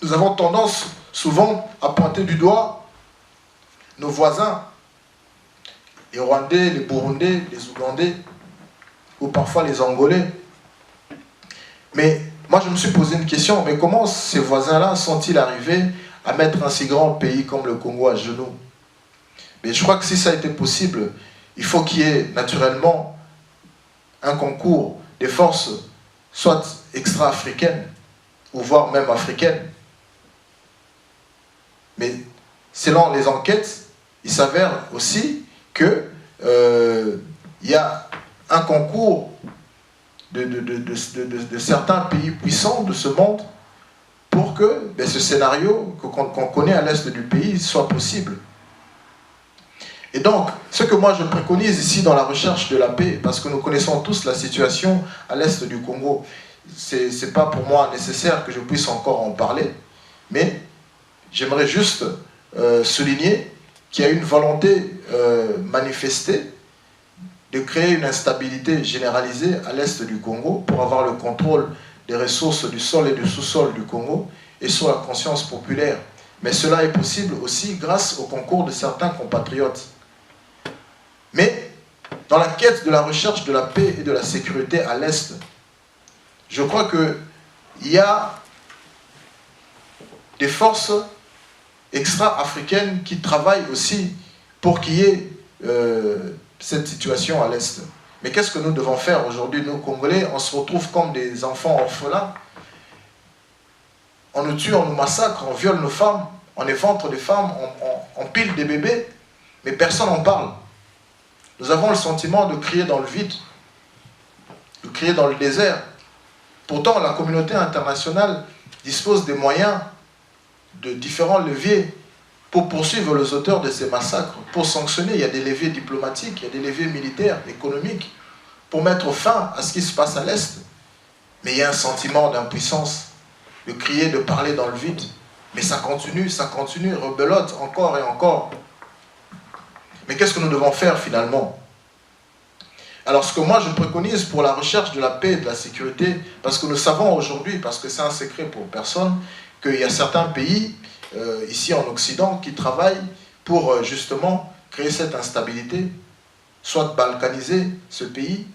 C: Nous avons tendance souvent à pointer du doigt nos voisins, les Rwandais, les Burundais, les Ougandais, ou parfois les Angolais. Mais moi je me suis posé une question, mais comment ces voisins-là sont-ils arrivés à mettre un si grand pays comme le Congo à genoux? Mais je crois que si ça a été possible, il faut qu'il y ait naturellement un concours des forces, soit extra-africaines, ou voire même africaines. Mais selon les enquêtes, il s'avère aussi qu'il y a un concours de certains pays puissants de ce monde pour que ce scénario qu'on connaît à l'est du pays soit possible. Et donc, ce que moi je préconise ici dans la recherche de la paix, parce que nous connaissons tous la situation à l'est du Congo, c'est pas pour moi nécessaire que je puisse encore en parler, mais j'aimerais juste souligner qu'il y a une volonté manifestée de créer une instabilité généralisée à l'est du Congo pour avoir le contrôle des ressources du sol et du sous-sol du Congo et sur la conscience populaire. Mais cela est possible aussi grâce au concours de certains compatriotes. Mais dans la quête de la recherche de la paix et de la sécurité à l'est, je crois qu'il y a des forces extra-africaines qui travaillent aussi pour qu'il y ait cette situation à l'est. Mais qu'est-ce que nous devons faire aujourd'hui, nous Congolais? On se retrouve comme des enfants orphelins. On nous tue, on nous massacre, on viole nos femmes, on évente des femmes, on pile des bébés, mais personne n'en parle. Nous avons le sentiment de crier dans le vide, de crier dans le désert. Pourtant, la communauté internationale dispose des moyens de différents leviers pour poursuivre les auteurs de ces massacres, pour sanctionner. Il y a des leviers diplomatiques, il y a des leviers militaires, économiques, pour mettre fin à ce qui se passe à l'Est. Mais il y a un sentiment d'impuissance, de crier, de parler dans le vide. Mais ça continue, rebelote encore et encore. Mais qu'est-ce que nous devons faire finalement? Alors ce que moi je préconise pour la recherche de la paix et de la sécurité, parce que nous savons aujourd'hui, parce que c'est un secret pour personne, qu'il y a certains pays, ici en Occident, qui travaillent pour justement créer cette instabilité, soit balkaniser ce pays,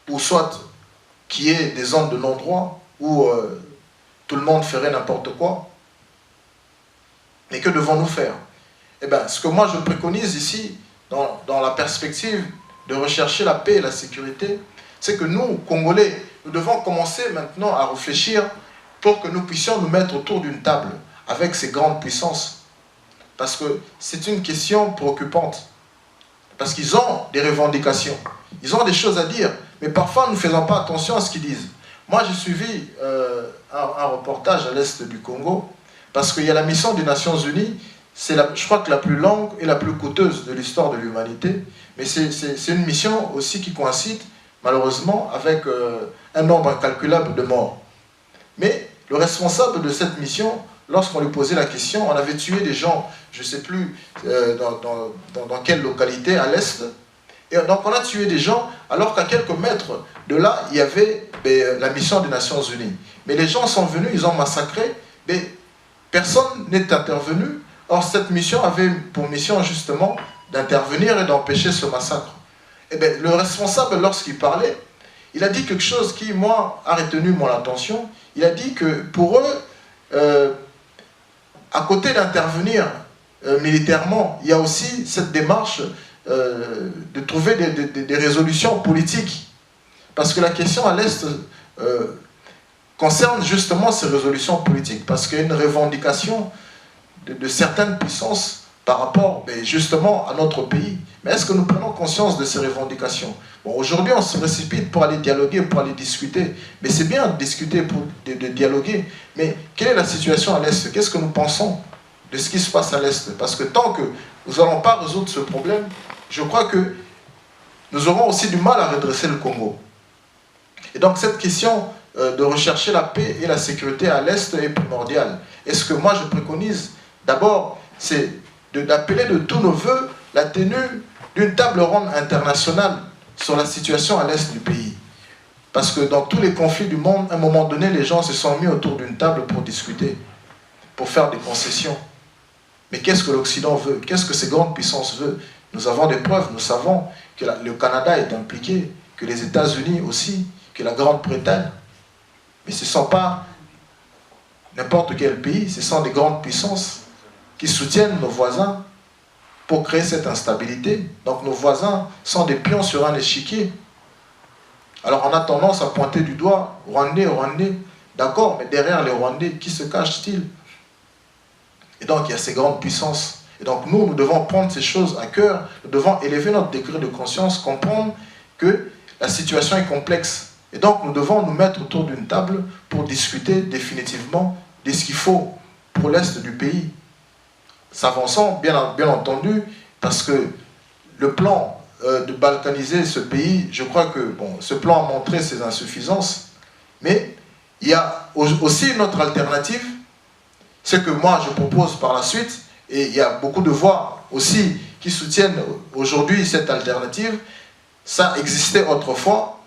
C: ou soit qu'il y ait des zones de non-droit où tout le monde ferait n'importe quoi. Mais que devons-nous faire? Eh bien, ce que moi je préconise ici, dans la perspective de rechercher la paix et la sécurité, c'est que nous, Congolais, nous devons commencer maintenant à réfléchir pour que nous puissions nous mettre autour d'une table avec ces grandes puissances. Parce que c'est une question préoccupante. Parce qu'ils ont des revendications, ils ont des choses à dire, mais parfois nous ne faisons pas attention à ce qu'ils disent. Moi j'ai suivi un reportage à l'est du Congo, parce qu'il y a la mission des Nations Unies, c'est je crois que la plus longue et la plus coûteuse de l'histoire de l'humanité, mais c'est une mission aussi qui coïncide malheureusement avec un nombre incalculable de morts. Mais le responsable de cette mission, lorsqu'on lui posait la question, on avait tué des gens, je ne sais plus dans quelle localité, à l'est. Et donc on a tué des gens, alors qu'à quelques mètres de là, il y avait la mission des Nations Unies. Mais les gens sont venus, ils ont massacré, mais personne n'est intervenu. Or, cette mission avait pour mission justement d'intervenir et d'empêcher ce massacre. Et bien, le responsable, lorsqu'il parlait, il a dit quelque chose qui, moi, a retenu mon attention. Il a dit que pour eux, à côté d'intervenir militairement, il y a aussi cette démarche de trouver des résolutions politiques. Parce que la question à l'Est concerne justement ces résolutions politiques. Parce qu'il y a une revendication de certaines puissances par rapport justement à notre pays. Mais est-ce que nous prenons conscience de ces revendications? Bon, aujourd'hui, on se précipite pour aller dialoguer, pour aller discuter. Mais c'est bien de discuter, de dialoguer. Mais quelle est la situation à l'Est? Qu'est-ce que nous pensons de ce qui se passe à l'Est? Parce que tant que nous n'allons pas résoudre ce problème, je crois que nous aurons aussi du mal à redresser le Congo. Et donc cette question de rechercher la paix et la sécurité à l'Est est primordiale. Et ce que moi je préconise, d'abord, c'est d'appeler de tous nos voeux la tenue d'une table ronde internationale sur la situation à l'Est du pays. Parce que dans tous les conflits du monde, à un moment donné, les gens se sont mis autour d'une table pour discuter, pour faire des concessions. Mais qu'est-ce que l'Occident veut? Qu'est-ce que ces grandes puissances veulent? Nous avons des preuves, nous savons que le Canada est impliqué, que les États-Unis aussi, que la Grande-Bretagne. Mais ce ne sont pas n'importe quel pays, ce sont des grandes puissances qui soutiennent nos voisins pour créer cette instabilité. Donc nos voisins sont des pions sur un échiquier. Alors on a tendance à pointer du doigt Rwandais, Rwandais. D'accord, mais derrière les Rwandais, qui se cache-t-il? Et donc il y a ces grandes puissances. Et donc nous devons prendre ces choses à cœur, nous devons élever notre degré de conscience, comprendre que la situation est complexe. Et donc nous devons nous mettre autour d'une table pour discuter définitivement de ce qu'il faut pour l'Est du pays. S'avançant, bien entendu, parce que le plan de balkaniser ce pays, je crois que ce plan a montré ses insuffisances, mais il y a aussi une autre alternative, c'est que moi je propose par la suite, et il y a beaucoup de voix aussi qui soutiennent aujourd'hui cette alternative. Ça existait autrefois.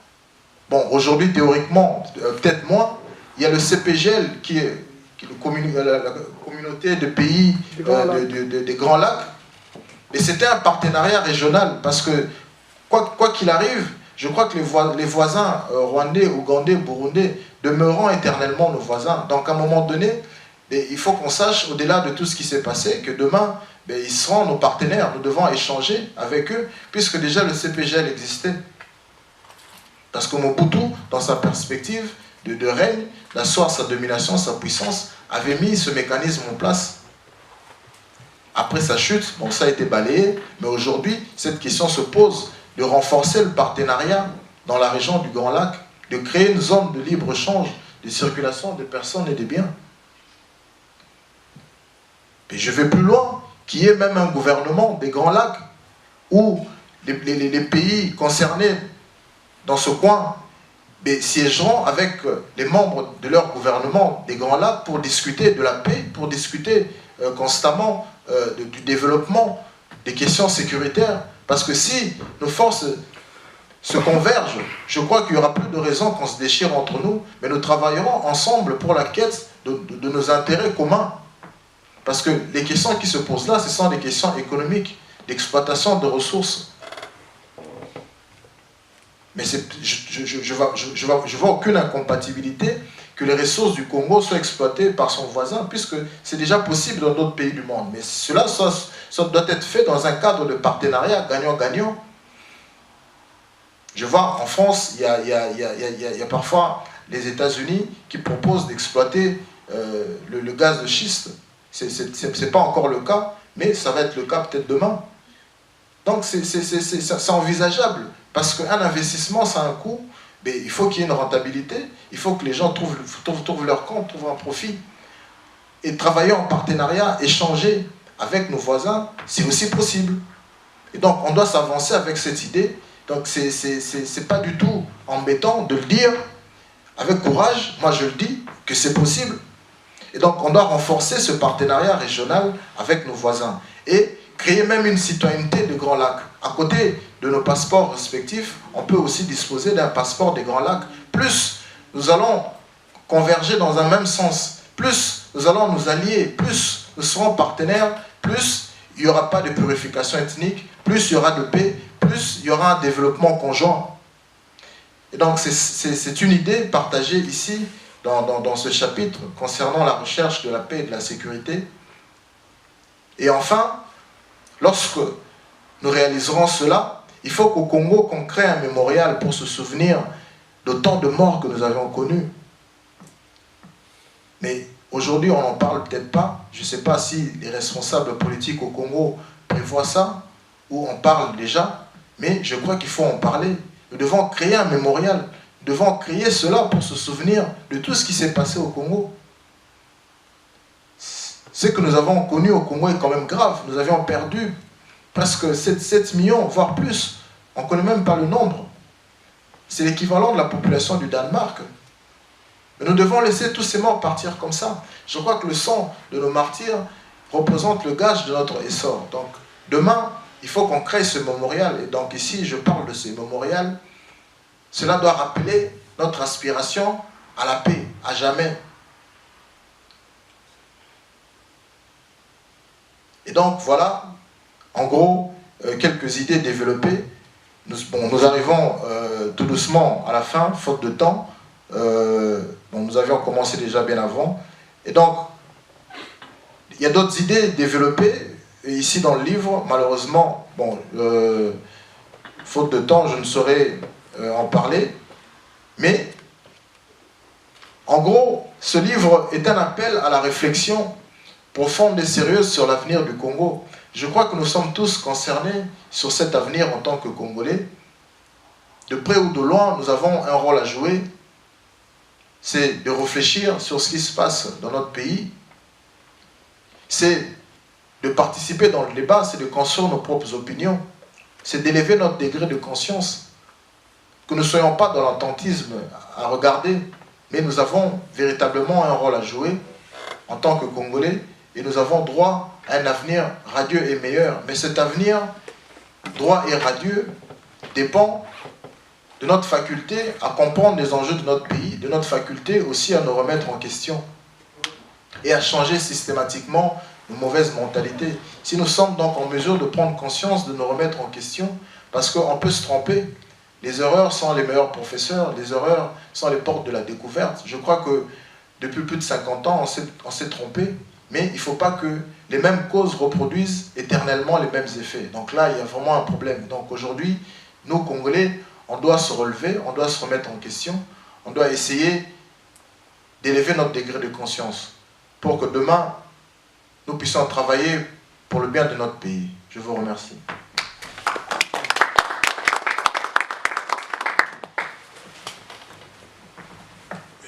C: Bon, aujourd'hui, théoriquement, peut-être moins. Il y a le CPGL qui est la communauté de pays des Grands Lacs. Mais c'était un partenariat régional parce que, quoi qu'il arrive, je crois que les voisins rwandais, ougandais, burundais demeureront éternellement nos voisins. Donc, à un moment donné, il faut qu'on sache, au-delà de tout ce qui s'est passé, que demain, ils seront nos partenaires. Nous devons échanger avec eux, puisque déjà le CPGL existait. Parce que Mobutu, dans sa perspective de règne, d'asseoir sa domination, sa puissance, avait mis ce mécanisme en place. Après sa chute, ça a été balayé, mais aujourd'hui, cette question se pose de renforcer le partenariat dans la région du Grand Lac, de créer une zone de libre-échange, de circulation des personnes et des biens. Et je vais plus loin, qu'il y ait même un gouvernement des Grands Lacs où les pays concernés dans ce coin siégeront avec les membres de leur gouvernement des Grands Lacs pour discuter de la paix, pour discuter constamment du développement, des questions sécuritaires. Parce que si nos forces se convergent, je crois qu'il n'y aura plus de raison qu'on se déchire entre nous, mais nous travaillerons ensemble pour la quête de nos intérêts communs. Parce que les questions qui se posent là, ce sont des questions économiques, d'exploitation de ressources. Mais je vois aucune incompatibilité que les ressources du Congo soient exploitées par son voisin, puisque c'est déjà possible dans d'autres pays du monde. Mais cela ça doit être fait dans un cadre de partenariat gagnant-gagnant. Je vois en France, il y a parfois les États-Unis qui proposent d'exploiter le gaz de schiste. C'est pas encore le cas, mais ça va être le cas peut-être demain. Donc c'est envisageable, parce qu'un investissement, ça a un coût, mais il faut qu'il y ait une rentabilité, il faut que les gens trouvent leur compte, trouvent un profit. Et travailler en partenariat, échanger avec nos voisins, c'est aussi possible. Et donc on doit s'avancer avec cette idée. Donc c'est pas du tout embêtant de le dire avec courage, moi je le dis, que c'est possible. Et donc on doit renforcer ce partenariat régional avec nos voisins et créer même une citoyenneté des Grands Lacs. À côté de nos passeports respectifs, on peut aussi disposer d'un passeport des Grands Lacs. Plus nous allons converger dans un même sens, plus nous allons nous allier, plus nous serons partenaires, plus il n'y aura pas de purification ethnique, plus il y aura de paix, plus il y aura un développement conjoint. Et donc c'est une idée partagée ici dans ce chapitre concernant la recherche de la paix et de la sécurité. Et enfin, lorsque nous réaliserons cela, il faut qu'au Congo, qu'on crée un mémorial pour se souvenir de tant de morts que nous avions connus. Mais aujourd'hui, on n'en parle peut-être pas. Je ne sais pas si les responsables politiques au Congo prévoient ça, ou en parlent déjà, mais je crois qu'il faut en parler. Nous devons créer un mémorial. Nous devons créer cela pour se souvenir de tout ce qui s'est passé au Congo. Ce que nous avons connu au Congo est quand même grave. Nous avions perdu presque 7 millions, voire plus. On ne connaît même pas le nombre. C'est l'équivalent de la population du Danemark. Mais nous devons laisser tous ces morts partir comme ça. Je crois que le sang de nos martyrs représente le gage de notre essor. Donc, demain, il faut qu'on crée ce mémorial. Et donc ici, je parle de ce mémorial. Cela doit rappeler notre aspiration à la paix, à jamais. Et donc, voilà, en gros, quelques idées développées. Nous arrivons tout doucement à la fin, faute de temps. Nous avions commencé déjà bien avant. Et donc, il y a d'autres idées développées. Et ici dans le livre, malheureusement, faute de temps, je ne saurais en parler. Mais, en gros, ce livre est un appel à la réflexion profonde et sérieuse sur l'avenir du Congo. Je crois que nous sommes tous concernés sur cet avenir en tant que Congolais. De près ou de loin, nous avons un rôle à jouer. C'est de réfléchir sur ce qui se passe dans notre pays. C'est de participer dans le débat, c'est de construire nos propres opinions. C'est d'élever notre degré de conscience. Que nous ne soyons pas dans l'attentisme à regarder, mais nous avons véritablement un rôle à jouer en tant que Congolais et nous avons droit à un avenir radieux et meilleur. Mais cet avenir, droit et radieux, dépend de notre faculté à comprendre les enjeux de notre pays, de notre faculté aussi à nous remettre en question et à changer systématiquement nos mauvaises mentalités. Si nous sommes donc en mesure de prendre conscience, de nous remettre en question, parce qu'on peut se tromper, les erreurs sont les meilleurs professeurs, les erreurs sont les portes de la découverte. Je crois que depuis plus de 50 ans, on s'est trompé, mais il ne faut pas que les mêmes causes reproduisent éternellement les mêmes effets. Donc là, il y a vraiment un problème. Donc aujourd'hui, nous, Congolais, on doit se relever, on doit se remettre en question, on doit essayer d'élever notre degré de conscience pour que demain, nous puissions travailler pour le bien de notre pays. Je vous remercie.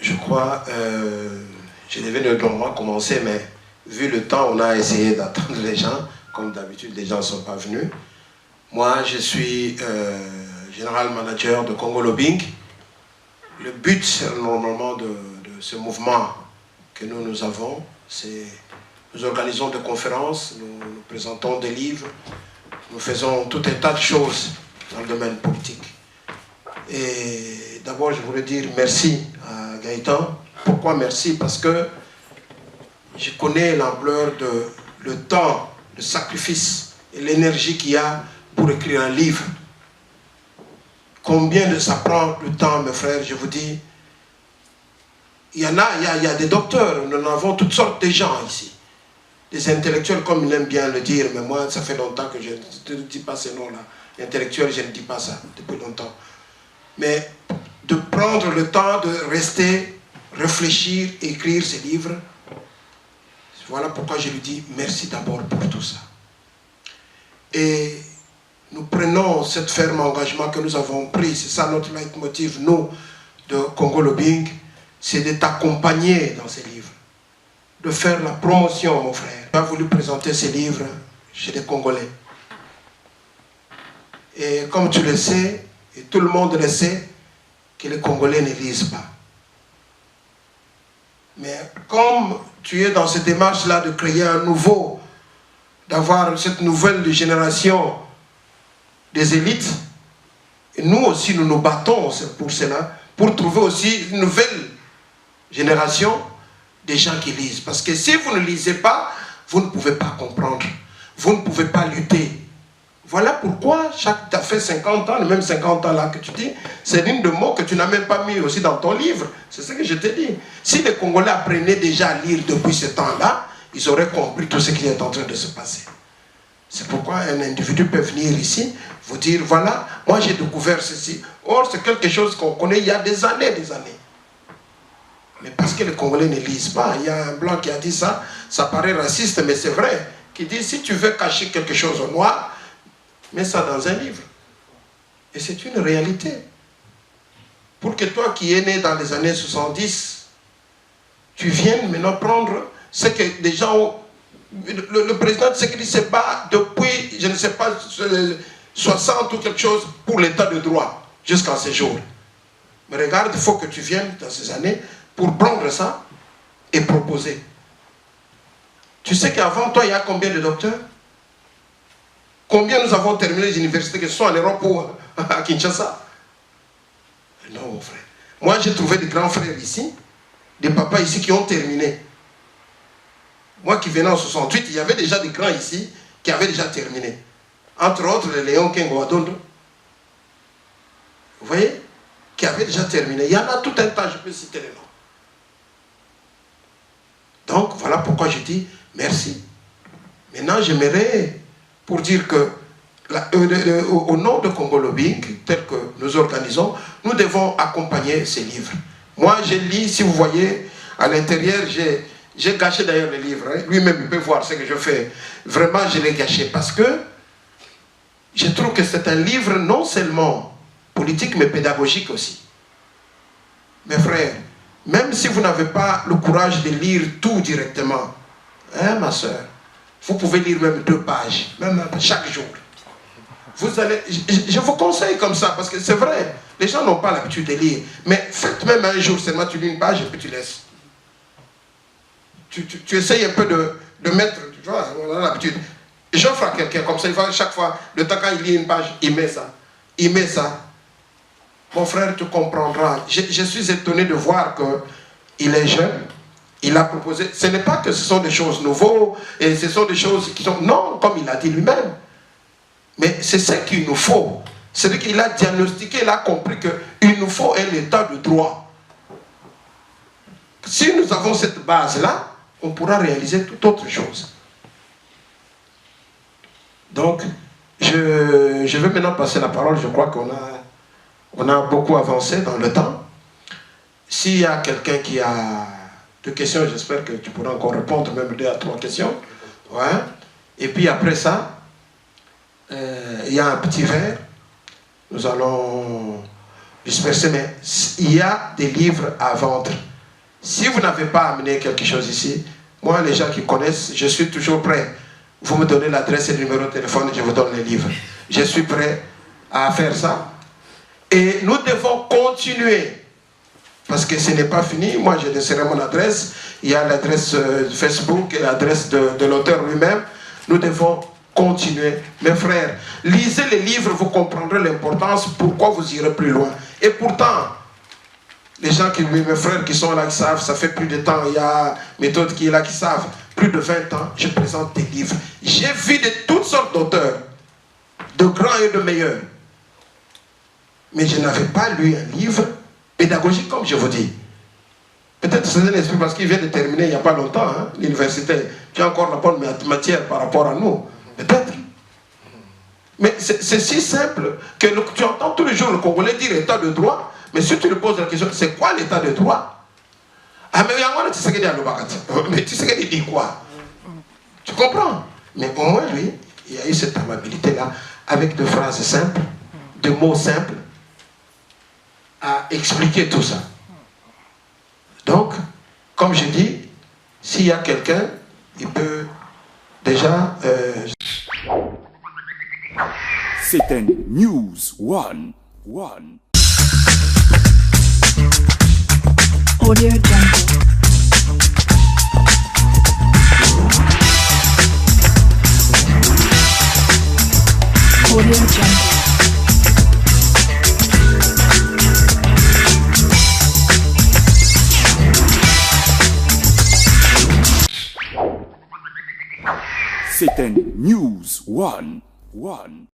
D: Je crois, je devais normalement commencer, mais vu le temps, on a essayé d'attendre les gens. Comme d'habitude, les gens ne sont pas venus. Moi, je suis général manager de Congo Lobbying. Le but, normalement, de ce mouvement que nous avons, c'est nous organisons des conférences, nous présentons des livres, nous faisons tout un tas de choses dans le domaine politique. Et d'abord, je voulais dire merci à Gaëtan. Pourquoi merci? Parce que je connais l'ampleur le temps, le sacrifice et l'énergie qu'il y a pour écrire un livre. Combien de ça prend le temps, mes frères? Je vous dis, il y a des docteurs, nous en avons toutes sortes de gens ici. Des intellectuels, comme il aime bien le dire, mais moi, ça fait longtemps que je ne dis pas ces noms-là. Intellectuels, je ne dis pas ça depuis longtemps. Mais de prendre le temps de rester, réfléchir, écrire ces livres, voilà pourquoi je lui dis merci d'abord pour tout ça. Et nous prenons cette ferme engagement que nous avons pris, c'est ça notre leitmotiv, nous, de Congo Lobbying, c'est de t'accompagner dans ces livres, de faire la promotion, mon frère. Tu as voulu présenter ces livres chez les Congolais. Et comme tu le sais, et tout le monde le sait, que les Congolais ne lisent pas. Mais comme tu es dans cette démarche-là de créer un nouveau, d'avoir cette nouvelle génération des élites, et nous aussi nous nous battons pour cela, pour trouver aussi une nouvelle génération des gens qui lisent. Parce que si vous ne lisez pas, vous ne pouvez pas comprendre. Vous ne pouvez pas lutter. Voilà pourquoi tu as fait 50 ans, le même 50 ans là que tu dis, c'est une de mots que tu n'as même pas mis aussi dans ton livre. C'est ce que je te dis. Si les Congolais apprenaient déjà à lire depuis ce temps-là, ils auraient compris tout ce qui est en train de se passer. C'est pourquoi un individu peut venir ici, vous dire, voilà, moi j'ai découvert ceci. Or, c'est quelque chose qu'on connaît il y a des années, Mais parce que les Congolais ne lisent pas, il y a un blanc qui a dit ça, ça paraît raciste, mais c'est vrai, qui dit, si tu veux cacher quelque chose au noir, mets ça dans un livre. Et c'est une réalité. Pour que toi qui es né dans les années 70, tu viennes maintenant prendre ce que les gens ont... Le président de Tshisekedi se bat depuis, je ne sais pas, 60 ou quelque chose pour l'état de droit, jusqu'à ce jour. Mais regarde, il faut que tu viennes dans ces années pour prendre ça et proposer. Tu sais qu'avant toi, il y a combien de docteurs? Combien nous avons terminé les universités, que ce soit en Europe ou à Kinshasa? Non, mon frère. Moi, j'ai trouvé des grands frères ici, des papas ici qui ont terminé. Moi qui venais en 68, il y avait déjà des grands ici qui avaient déjà terminé. Entre autres, le Léon Kengo Adondo. Vous voyez? Qui avait déjà terminé. Il y en a tout un tas, je peux citer les noms. Donc, voilà pourquoi je dis merci. Maintenant, j'aimerais, pour dire que, au nom de Congo Lobbying, tel que nous organisons, nous devons accompagner ces livres. Moi, je lis, si vous voyez, à l'intérieur, j'ai gâché d'ailleurs le livre. Hein. Lui-même, il peut voir ce que je fais. Vraiment, je l'ai gâché parce que je trouve que c'est un livre non seulement politique, mais pédagogique aussi. Mes frères, même si vous n'avez pas le courage de lire tout directement, hein, ma soeur, vous pouvez lire même 2 pages, même chaque jour. Vous allez, je vous conseille comme ça, parce que c'est vrai, les gens n'ont pas l'habitude de lire. Mais faites même un jour seulement, tu lis une page et puis tu laisses. Tu essayes un peu de mettre, tu vois, on a l'habitude. J'offre à quelqu'un comme ça, il va chaque fois, le temps quand il lit une page, il met ça. Il met ça. Mon frère, tu comprendras. Je suis étonné de voir qu'il est jeune. Il a proposé. Ce n'est pas que ce sont des choses nouvelles et ce sont des choses qui sont... Non, comme il a dit lui-même. Mais c'est ce qu'il nous faut. C'est-à-dire qu'il a diagnostiqué, il a compris qu'il nous faut un état de droit. Si nous avons cette base-là, on pourra réaliser toute autre chose. Donc, je vais maintenant passer la parole. Je crois qu'on a beaucoup avancé dans le temps. S'il y a quelqu'un qui a des questions, j'espère que tu pourras encore répondre, même 2 à 3 questions. Ouais. Et puis après ça, il y a un petit verre. Nous allons disperser, mais il y a des livres à vendre. Si vous n'avez pas amené quelque chose ici, moi, les gens qui connaissent, je suis toujours prêt. Vous me donnez l'adresse et le numéro de téléphone et je vous donne les livres. Je suis prêt à faire ça. Et nous devons continuer. Parce que ce n'est pas fini. Moi, j'ai laissé mon adresse. Il y a l'adresse Facebook et l'adresse de l'auteur lui-même. Nous devons continuer. Mes frères, lisez les livres, vous comprendrez l'importance, pourquoi vous irez plus loin. Et pourtant, les gens mes frères qui sont là, qui savent, ça fait plus de temps, il y a Méthode qui est là, qui savent, plus de 20 ans, je présente des livres. J'ai vu de toutes sortes d'auteurs, de grands et de meilleurs. Mais je n'avais pas lu un livre pédagogique, comme je vous dis. Peut-être c'est un esprit parce qu'il vient de terminer il n'y a pas longtemps, hein, l'université. Tu as encore la bonne matière par rapport à nous. Peut-être. Mais c'est si simple que tu entends tous les jours le Congolais dire état de droit. Mais si tu lui poses la question, c'est quoi l'état de droit? Ah, mais tu sais mais tu sais qu'il dit quoi? Tu comprends? Mais au moins, lui, il y a eu cette amabilité-là, avec de phrases simples, de mots simples, à expliquer tout ça. Donc, comme je dis, s'il y a quelqu'un, il peut déjà...
A: C'était News One.
B: Audio Jungle.
A: C'est un News One.